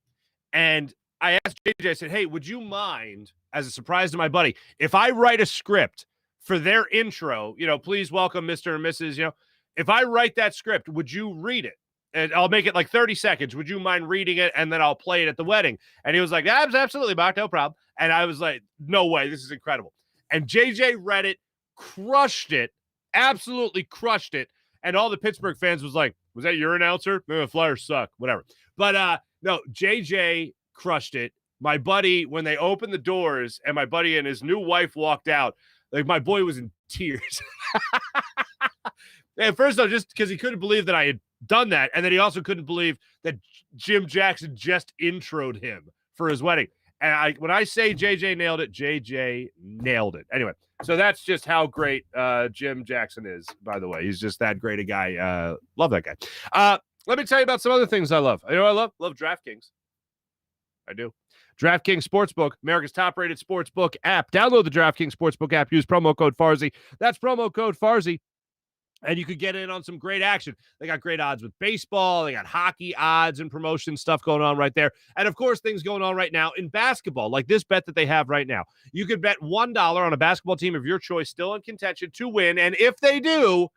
And I asked JJ, I said, hey, would you mind, as a surprise to my buddy, if I write a script for their intro, please welcome Mr. and Mrs., if I write that script, would you read it? And I'll make it like 30 seconds. Would you mind reading it? And then I'll play it at the wedding. And he was like, absolutely, Mark, no problem. And I was like, no way, this is incredible. And JJ read it, crushed it, absolutely crushed it. And all the Pittsburgh fans was like, was that your announcer? No, the Flyers suck, whatever. But no, JJ crushed it. My buddy, when they opened the doors and my buddy and his new wife walked out, like my boy was in tears. And first, though, just because he couldn't believe that I had done that. And then he also couldn't believe that Jim Jackson just introed him for his wedding. And when I say JJ nailed it, JJ nailed it. Anyway, so that's just how great Jim Jackson is, by the way. He's just that great a guy. Love that guy. Let me tell you about some other things I love. You know what I love? Love DraftKings. I do. DraftKings Sportsbook, America's top-rated sportsbook app. Download the DraftKings Sportsbook app. Use promo code Farzy. That's promo code Farzy. And you could get in on some great action. They got great odds with baseball. They got hockey odds and promotion stuff going on right there. And, of course, things going on right now in basketball, like this bet that they have right now. You could bet $1 on a basketball team of your choice still in contention to win. And if they do,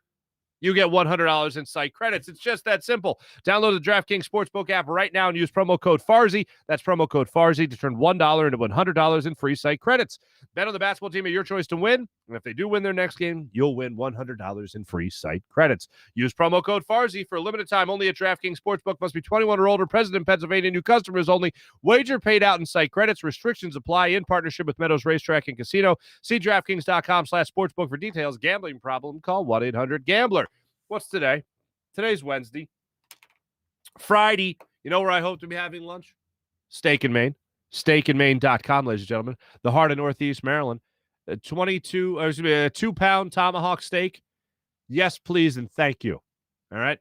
you get $100 in site credits. It's just that simple. Download the DraftKings Sportsbook app right now and use promo code Farzy. That's promo code Farzy to turn $1 into $100 in free site credits. Bet on the basketball team of your choice to win. And if they do win their next game, you'll win $100 in free site credits. Use promo code Farzy for a limited time only at DraftKings Sportsbook. Must be 21 or older. Present in Pennsylvania. New customers only. Wager paid out in site credits. Restrictions apply in partnership with Meadows Racetrack and Casino. See DraftKings.com/sportsbook for details. Gambling problem? Call 1-800-GAMBLER. What's today? Today's Wednesday. Friday. You know where I hope to be having lunch? Steak and Maine. Steakandmaine.com, ladies and gentlemen. The heart of Northeast Maryland. A 2-pound tomahawk steak. Yes, please, and thank you. All right?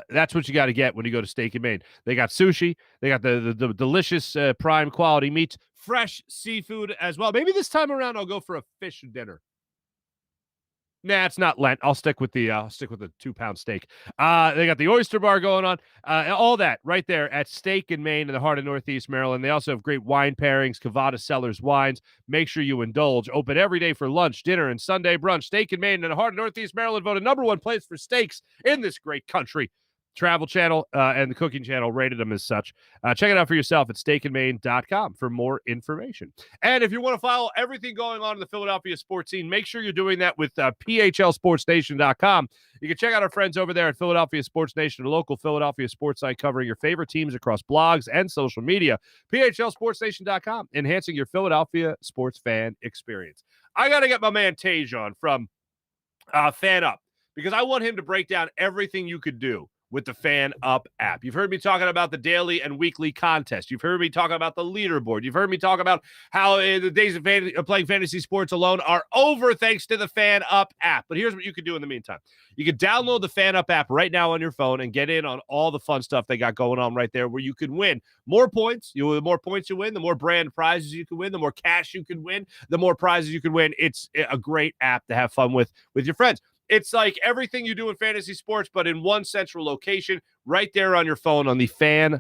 That's what you got to get when you go to Steak and Maine. They got sushi. They got the delicious prime quality meats. Fresh seafood as well. Maybe this time around I'll go for a fish dinner. Nah, it's not Lent. I'll stick with the 2-pound steak. They got the oyster bar going on. All that right there at Steak and Maine in the heart of Northeast Maryland. They also have great wine pairings, Cavada Cellars wines. Make sure you indulge. Open every day for lunch, dinner, and Sunday brunch. Steak and Maine in the heart of Northeast Maryland, voted #1 place for steaks in this great country. Travel Channel and the Cooking Channel rated them as such. Check it out for yourself at steakandmaine.com for more information. And if you want to follow everything going on in the Philadelphia sports scene, make sure you're doing that with phlsportsnation.com. You can check out our friends over there at Philadelphia Sports Nation, a local Philadelphia sports site covering your favorite teams across blogs and social media. phlsportsnation.com, enhancing your Philadelphia sports fan experience. I got to get my man Tej on from FanUp because I want him to break down everything you could do with the FanUp app. You've heard me talking about the daily and weekly contest. You've heard me talk about the leaderboard. You've heard me talk about how the days of playing fantasy sports alone are over thanks to the FanUp app. But here's what you can do in the meantime. You can download the FanUp app right now on your phone and get in on all the fun stuff they got going on right there where you can win more points. The more points you win, the more brand prizes you can win, the more cash you can win, the more prizes you can win. It's a great app to have fun with your friends. It's like everything you do in fantasy sports, but in one central location right there on your phone on the FanUp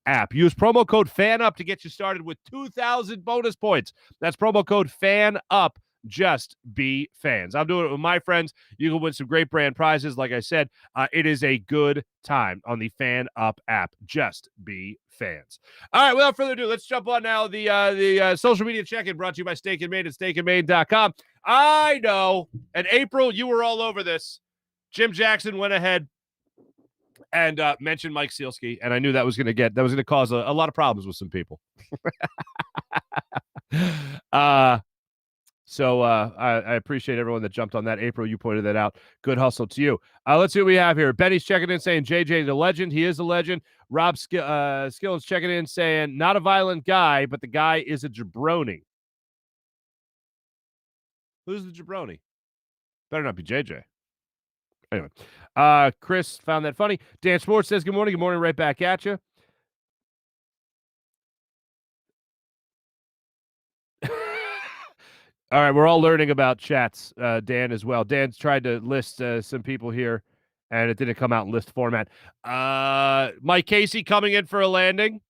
app. Use promo code FANUP to get you started with 2,000 bonus points. That's promo code FANUP. Just be fans. I'm doing it with my friends. You can win some great brand prizes. Like I said, it is a good time on the FanUp app. Just be fans. All right, without further ado, let's jump on now. The social media check-in brought to you by Steak and Maine at steakandmaine.com. I know. In April, you were all over this. Jim Jackson went ahead and mentioned Mike Sealski, and I knew that was going to cause a lot of problems with some people. So I appreciate everyone that jumped on that. April, you pointed that out. Good hustle to you. Let's see what we have here. Benny's checking in saying JJ the legend. He is a legend. Rob Skill's checking in saying not a violent guy, but the guy is a jabroni. Who's the jabroni? Better not be JJ. Anyway, Chris found that funny. Dan Sports says good morning. Good morning right back at you. All right, we're all learning about chats, Dan, as well. Dan's tried to list some people here, and it didn't come out in list format. Mike Casey coming in for a landing.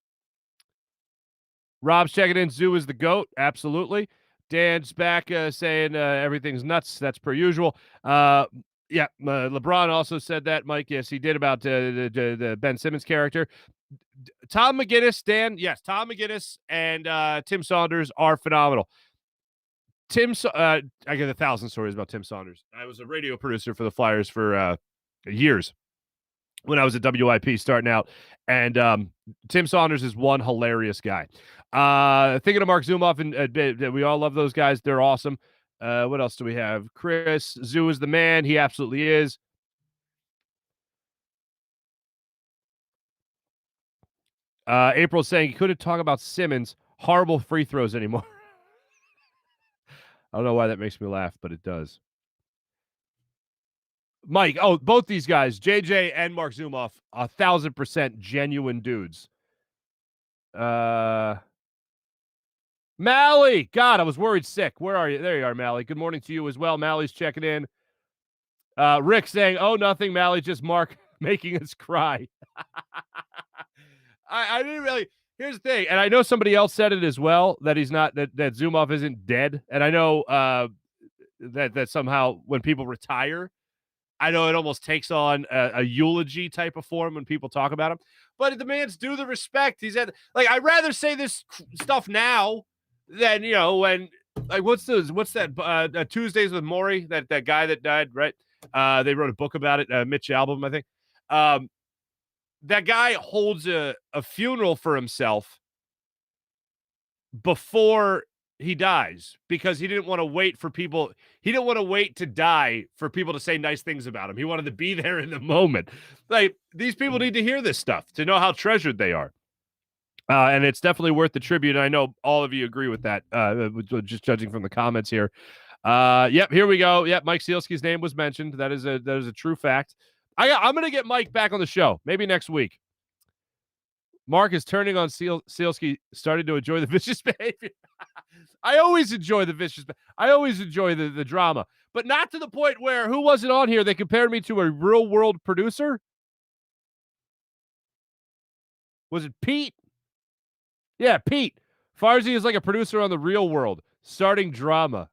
Rob's checking in. Zoo is the GOAT. Absolutely. Dan's back saying everything's nuts. That's per usual. LeBron also said that, Mike. Yes, he did about the Ben Simmons character. Tom McGinnis, Dan. Yes, Tom McGinnis and Tim Saunders are phenomenal. I get 1,000 stories about Tim Saunders. I was a radio producer for the Flyers for years when I was at WIP starting out. And Tim Saunders is one hilarious guy. Thinking of Marc Zumoff, and we all love those guys. They're awesome. What else do we have? Chris, Zoo is the man. He absolutely is. April saying he couldn't talk about Simmons. Horrible free throws anymore. I don't know why that makes me laugh, but it does. Mike, both these guys, JJ and Marc Zumoff, 1,000% genuine dudes. Mally, God, I was worried sick. Where are you? There you are, Mally. Good morning to you as well. Mally's checking in. Rick saying, oh, nothing, Mally, just Mark making us cry. I didn't really. Here's the thing, and I know somebody else said it as well, that he's not, that Zumoff isn't dead. And I know that somehow when people retire, I know it almost takes on a eulogy type of form when people talk about him. But the man's due the respect. He's at, like, I'd rather say this stuff now than, when, like, what's that Tuesdays with Maury, that guy that died, right? They wrote a book about it, Mitch Albom, I think. That guy holds a funeral for himself before he dies because he didn't want to wait for people. He didn't want to wait to die for people to say nice things about him. He wanted to be there in the moment. Like, these people need to hear this stuff to know how treasured they are. And it's definitely worth the tribute. And I know all of you agree with that, just judging from the comments here. Yep, here we go. Yep, Mike Sealski's name was mentioned. That is a true fact. I'm going to get Mike back on the show, maybe next week. Mark is turning on Sealski, starting to enjoy the vicious behavior. I always enjoy the vicious. I always enjoy the drama, but not to the point where who wasn't on here? They compared me to a real world producer. Was it Pete? Yeah, Pete. Farzy is like a producer on the Real World, starting drama.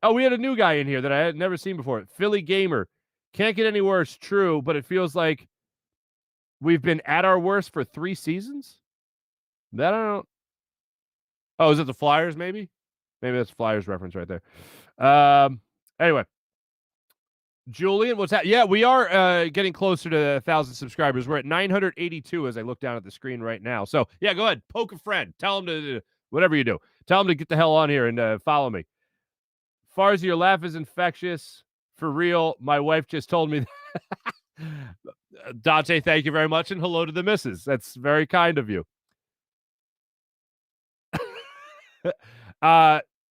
Oh, we had a new guy in here that I had never seen before. Philly Gamer. Can't get any worse, true, but it feels like we've been at our worst for 3 seasons? That I don't. Oh, is it the Flyers, maybe? Maybe that's a Flyers reference right there. Anyway. Julian, what's that? Yeah, we are getting closer to 1,000 subscribers. We're at 982 as I look down at the screen right now. So, yeah, go ahead. Poke a friend. Tell them to, whatever you do. Tell them to get the hell on here and follow me. Farzy, your laugh is infectious. For real, my wife just told me that. Dante, thank you very much, and hello to the missus. That's very kind of you.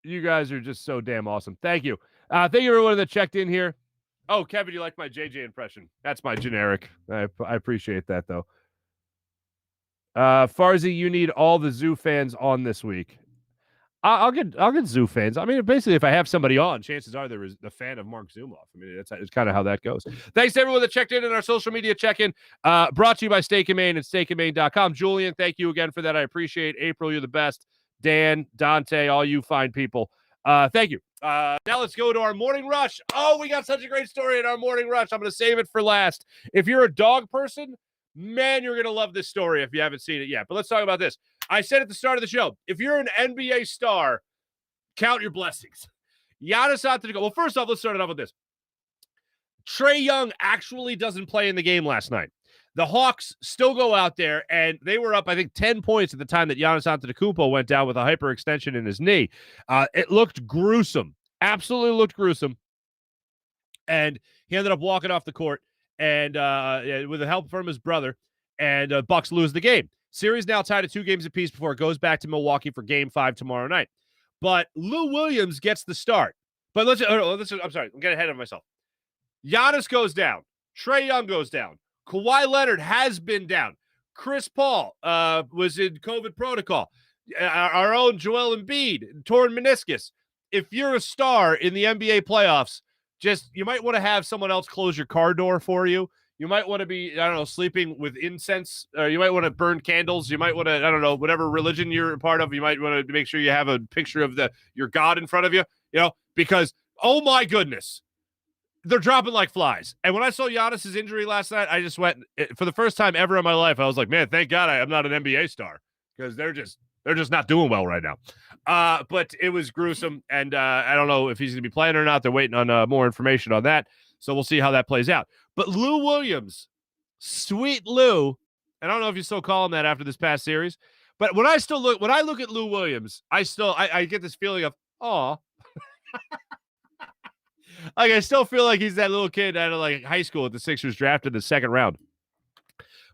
You guys are just so damn awesome. Thank you. Thank you everyone that checked in here. Oh, Kevin, you like my JJ impression? That's my generic. I appreciate that, though. Farzy, you need all the Zoo fans on this week. I'll get Zoo fans. I mean, basically, if I have somebody on, chances are there is a fan of Marc Zumoff. I mean, it's kind of how that goes. Thanks to everyone that checked in our social media check-in. Brought to you by Steak and Maine and steakandmaine.com. Julian, thank you again for that. I appreciate it. April, you're the best. Dan, Dante, all you fine people. Thank you. Now let's go to our morning rush. Oh, we got such a great story in our morning rush. I'm going to save it for last. If you're a dog person, man, you're going to love this story if you haven't seen it yet. But let's talk about this. I said at the start of the show, if you're an NBA star, count your blessings. Giannis Antetokounmpo. Well, first off, let's start it off with this. Trae Young actually doesn't play in the game last night. The Hawks still go out there, and they were up, I think, 10 points at the time that Giannis Antetokounmpo went down with a hyperextension in his knee. It looked gruesome. Absolutely looked gruesome. And he ended up walking off the court and with the help from his brother, and Bucks lose the game. Series now tied at 2 games apiece before it goes back to Milwaukee for Game 5 tomorrow night. But Lou Williams gets the start. But I'm sorry, I'm getting ahead of myself. Giannis goes down. Trae Young goes down. Kawhi Leonard has been down. Chris Paul was in COVID protocol. Our own Joel Embiid, torn meniscus. If you're a star in the NBA playoffs, you might want to have someone else close your car door for you. You might want to be, I don't know, sleeping with incense. You might want to burn candles. You might want to, I don't know, whatever religion you're a part of, you might want to make sure you have a picture of your God in front of you, because, oh my goodness, they're dropping like flies. And when I saw Giannis's injury last night, I just went, for the first time ever in my life, I was like, man, thank God I'm not an NBA star, because they're just not doing well right now. But it was gruesome, and I don't know if he's going to be playing or not. They're waiting on more information on that, so we'll see how that plays out. But Lou Williams, sweet Lou, and I don't know if you still call him that after this past series, but when I look at Lou Williams, I get this feeling of, aw. Like, I still feel like he's that little kid out of like high school at the Sixers drafted in the 2nd round.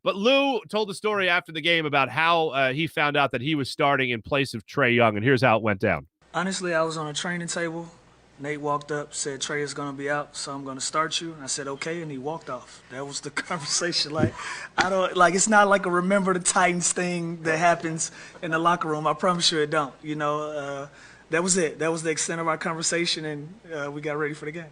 But Lou told the story after the game about how he found out that he was starting in place of Trae Young, and here's how it went down. Honestly, I was on a training table. Nate walked up, said, Trae is going to be out, so I'm going to start you. And I said, okay, and he walked off. That was the conversation. It's not like a remember the Titans thing that happens in the locker room. I promise you it don't. That was it. That was the extent of our conversation, and we got ready for the game.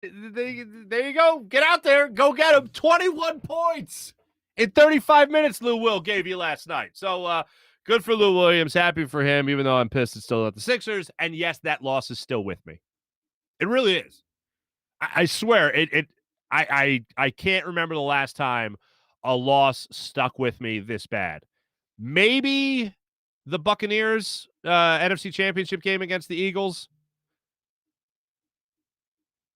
There you go. Get out there. Go get him. 21 points in 35 minutes Lou Will gave you last night. So good for Lou Williams. Happy for him, even though I'm pissed it's still at the Sixers. And yes, that loss is still with me. It really is. I swear, I can't remember the last time a loss stuck with me this bad. Maybe the Buccaneers NFC Championship game against the Eagles.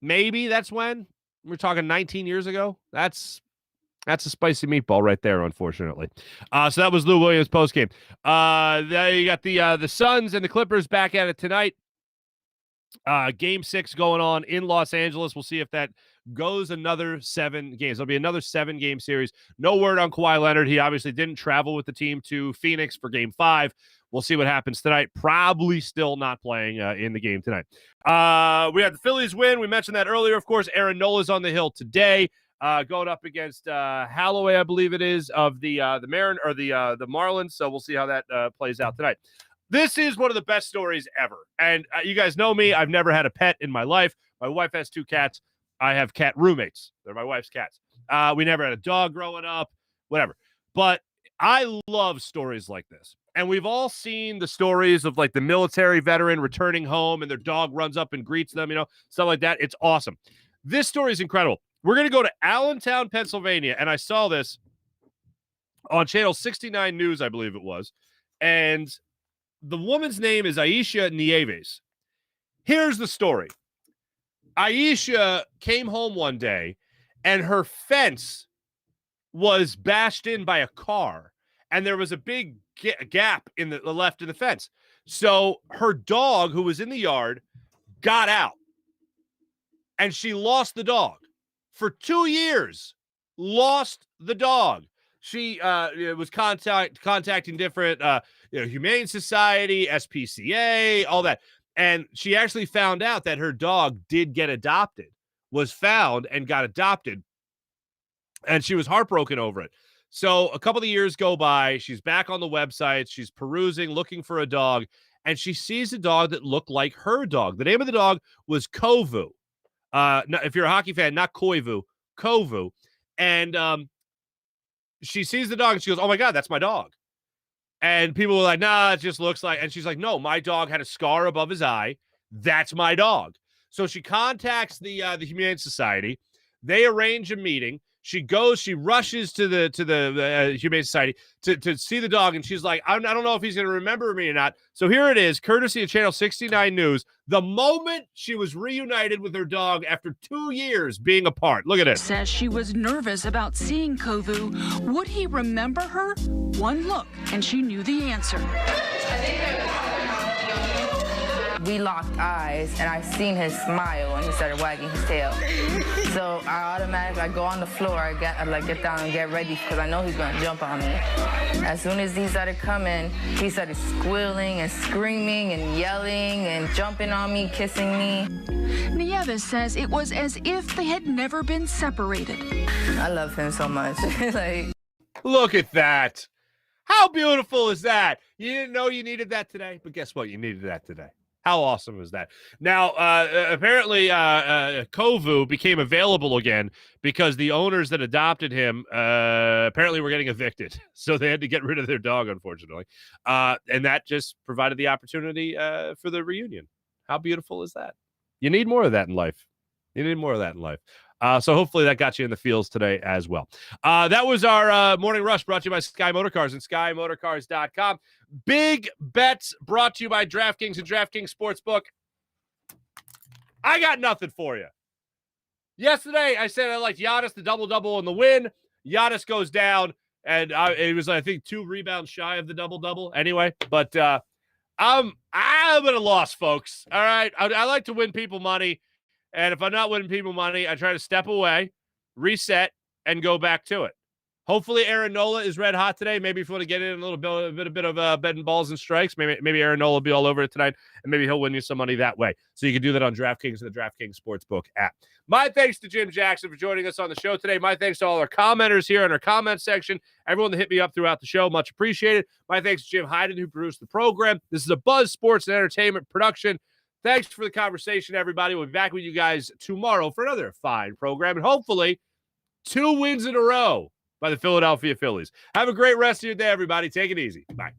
Maybe that's when. We're talking 19 years ago. That's a spicy meatball right there, unfortunately. So that was Lou Williams postgame. There you got the Suns and the Clippers back at it tonight. Game 6 going on in Los Angeles. We'll see if that goes another 7 games. There'll be another 7-game series. No word on Kawhi Leonard. He obviously didn't travel with the team to Phoenix for Game 5. We'll see what happens tonight. Probably still not playing in the game tonight. We had the Phillies win. We mentioned that earlier. Of course, Aaron Nola's on the hill today. going up against Holloway, I believe it is, of the Marin or the Marlins. So we'll see how that plays out tonight. This is one of the best stories ever. And you guys know me. I've never had a pet in my life. My wife has 2 cats. I have cat roommates. They're my wife's cats. We never had a dog growing up, whatever. But I love stories like this. And we've all seen the stories of like the military veteran returning home and their dog runs up and greets them, stuff like that. It's awesome. This story is incredible. We're going to go to Allentown, Pennsylvania. And I saw this on channel 69 News, I believe it was. And the woman's name is Aisha Nieves. Here's the story. Aisha came home one day and her fence was bashed in by a car and there was a big gap in the left in the fence. So her dog, who was in the yard, got out and she lost the dog for 2 years. Lost the dog. She was contacting different Humane Society, SPCA, all that. And she actually found out that her dog did get adopted, was found and got adopted. And she was heartbroken over it. So a couple of years go by. She's back on the website. She's perusing, looking for a dog. And she sees a dog that looked like her dog. The name of the dog was Kovu. If you're a hockey fan, not Koivu, Kovu. And she sees the dog and she goes, oh, my God, that's my dog. And people were like, nah, it just looks like. And she's like, no, my dog had a scar above his eye. That's my dog. So she contacts the Humane Society. They arrange a meeting. She rushes to the Humane Society to see the dog. And she's like, I don't know if he's going to remember me or not. So here it is, courtesy of Channel 69 News. The moment she was reunited with her dog after 2 years being apart. Look at it. Says she was nervous about seeing Kovu. Would he remember her? One look, and she knew the answer. We locked eyes, and I seen his smile, and he started wagging his tail. So I automatically go on the floor. I get down and get ready because I know he's gonna jump on me. As soon as he started coming, he started squealing and screaming and yelling and jumping on me, kissing me. Nieves says it was as if they had never been separated. I love him so much. Look at that. How beautiful is that? You didn't know you needed that today, but guess what? You needed that today. How awesome is that? Now, apparently, Kovu became available again because the owners that adopted him apparently were getting evicted. So they had to get rid of their dog, unfortunately. And that just provided the opportunity for the reunion. How beautiful is that? You need more of that in life. So hopefully that got you in the feels today as well. That was our Morning Rush brought to you by Sky Motorcars and SkyMotorcars.com. Big bets brought to you by DraftKings and DraftKings Sportsbook. I got nothing for you. Yesterday, I said I liked Giannis, the double-double and the win. Giannis goes down, and it was, I think, 2 rebounds shy of the double-double anyway. But I'm at a loss, folks. All right? I like to win people money. And if I'm not winning people money, I try to step away, reset, and go back to it. Hopefully, Aaron Nola is red hot today. Maybe if you want to get in a little bit of betting balls and strikes, maybe Aaron Nola will be all over it tonight, and maybe he'll win you some money that way. So you can do that on DraftKings and the DraftKings Sportsbook app. My thanks to Jim Jackson for joining us on the show today. My thanks to all our commenters here in our comment section. Everyone that hit me up throughout the show, much appreciated. My thanks to Jim Hyden, who produced the program. This is a Buzz Sports and Entertainment production. Thanks for the conversation, everybody. We'll be back with you guys tomorrow for another fine program, and hopefully 2 wins in a row by the Philadelphia Phillies. Have a great rest of your day, everybody. Take it easy. Bye.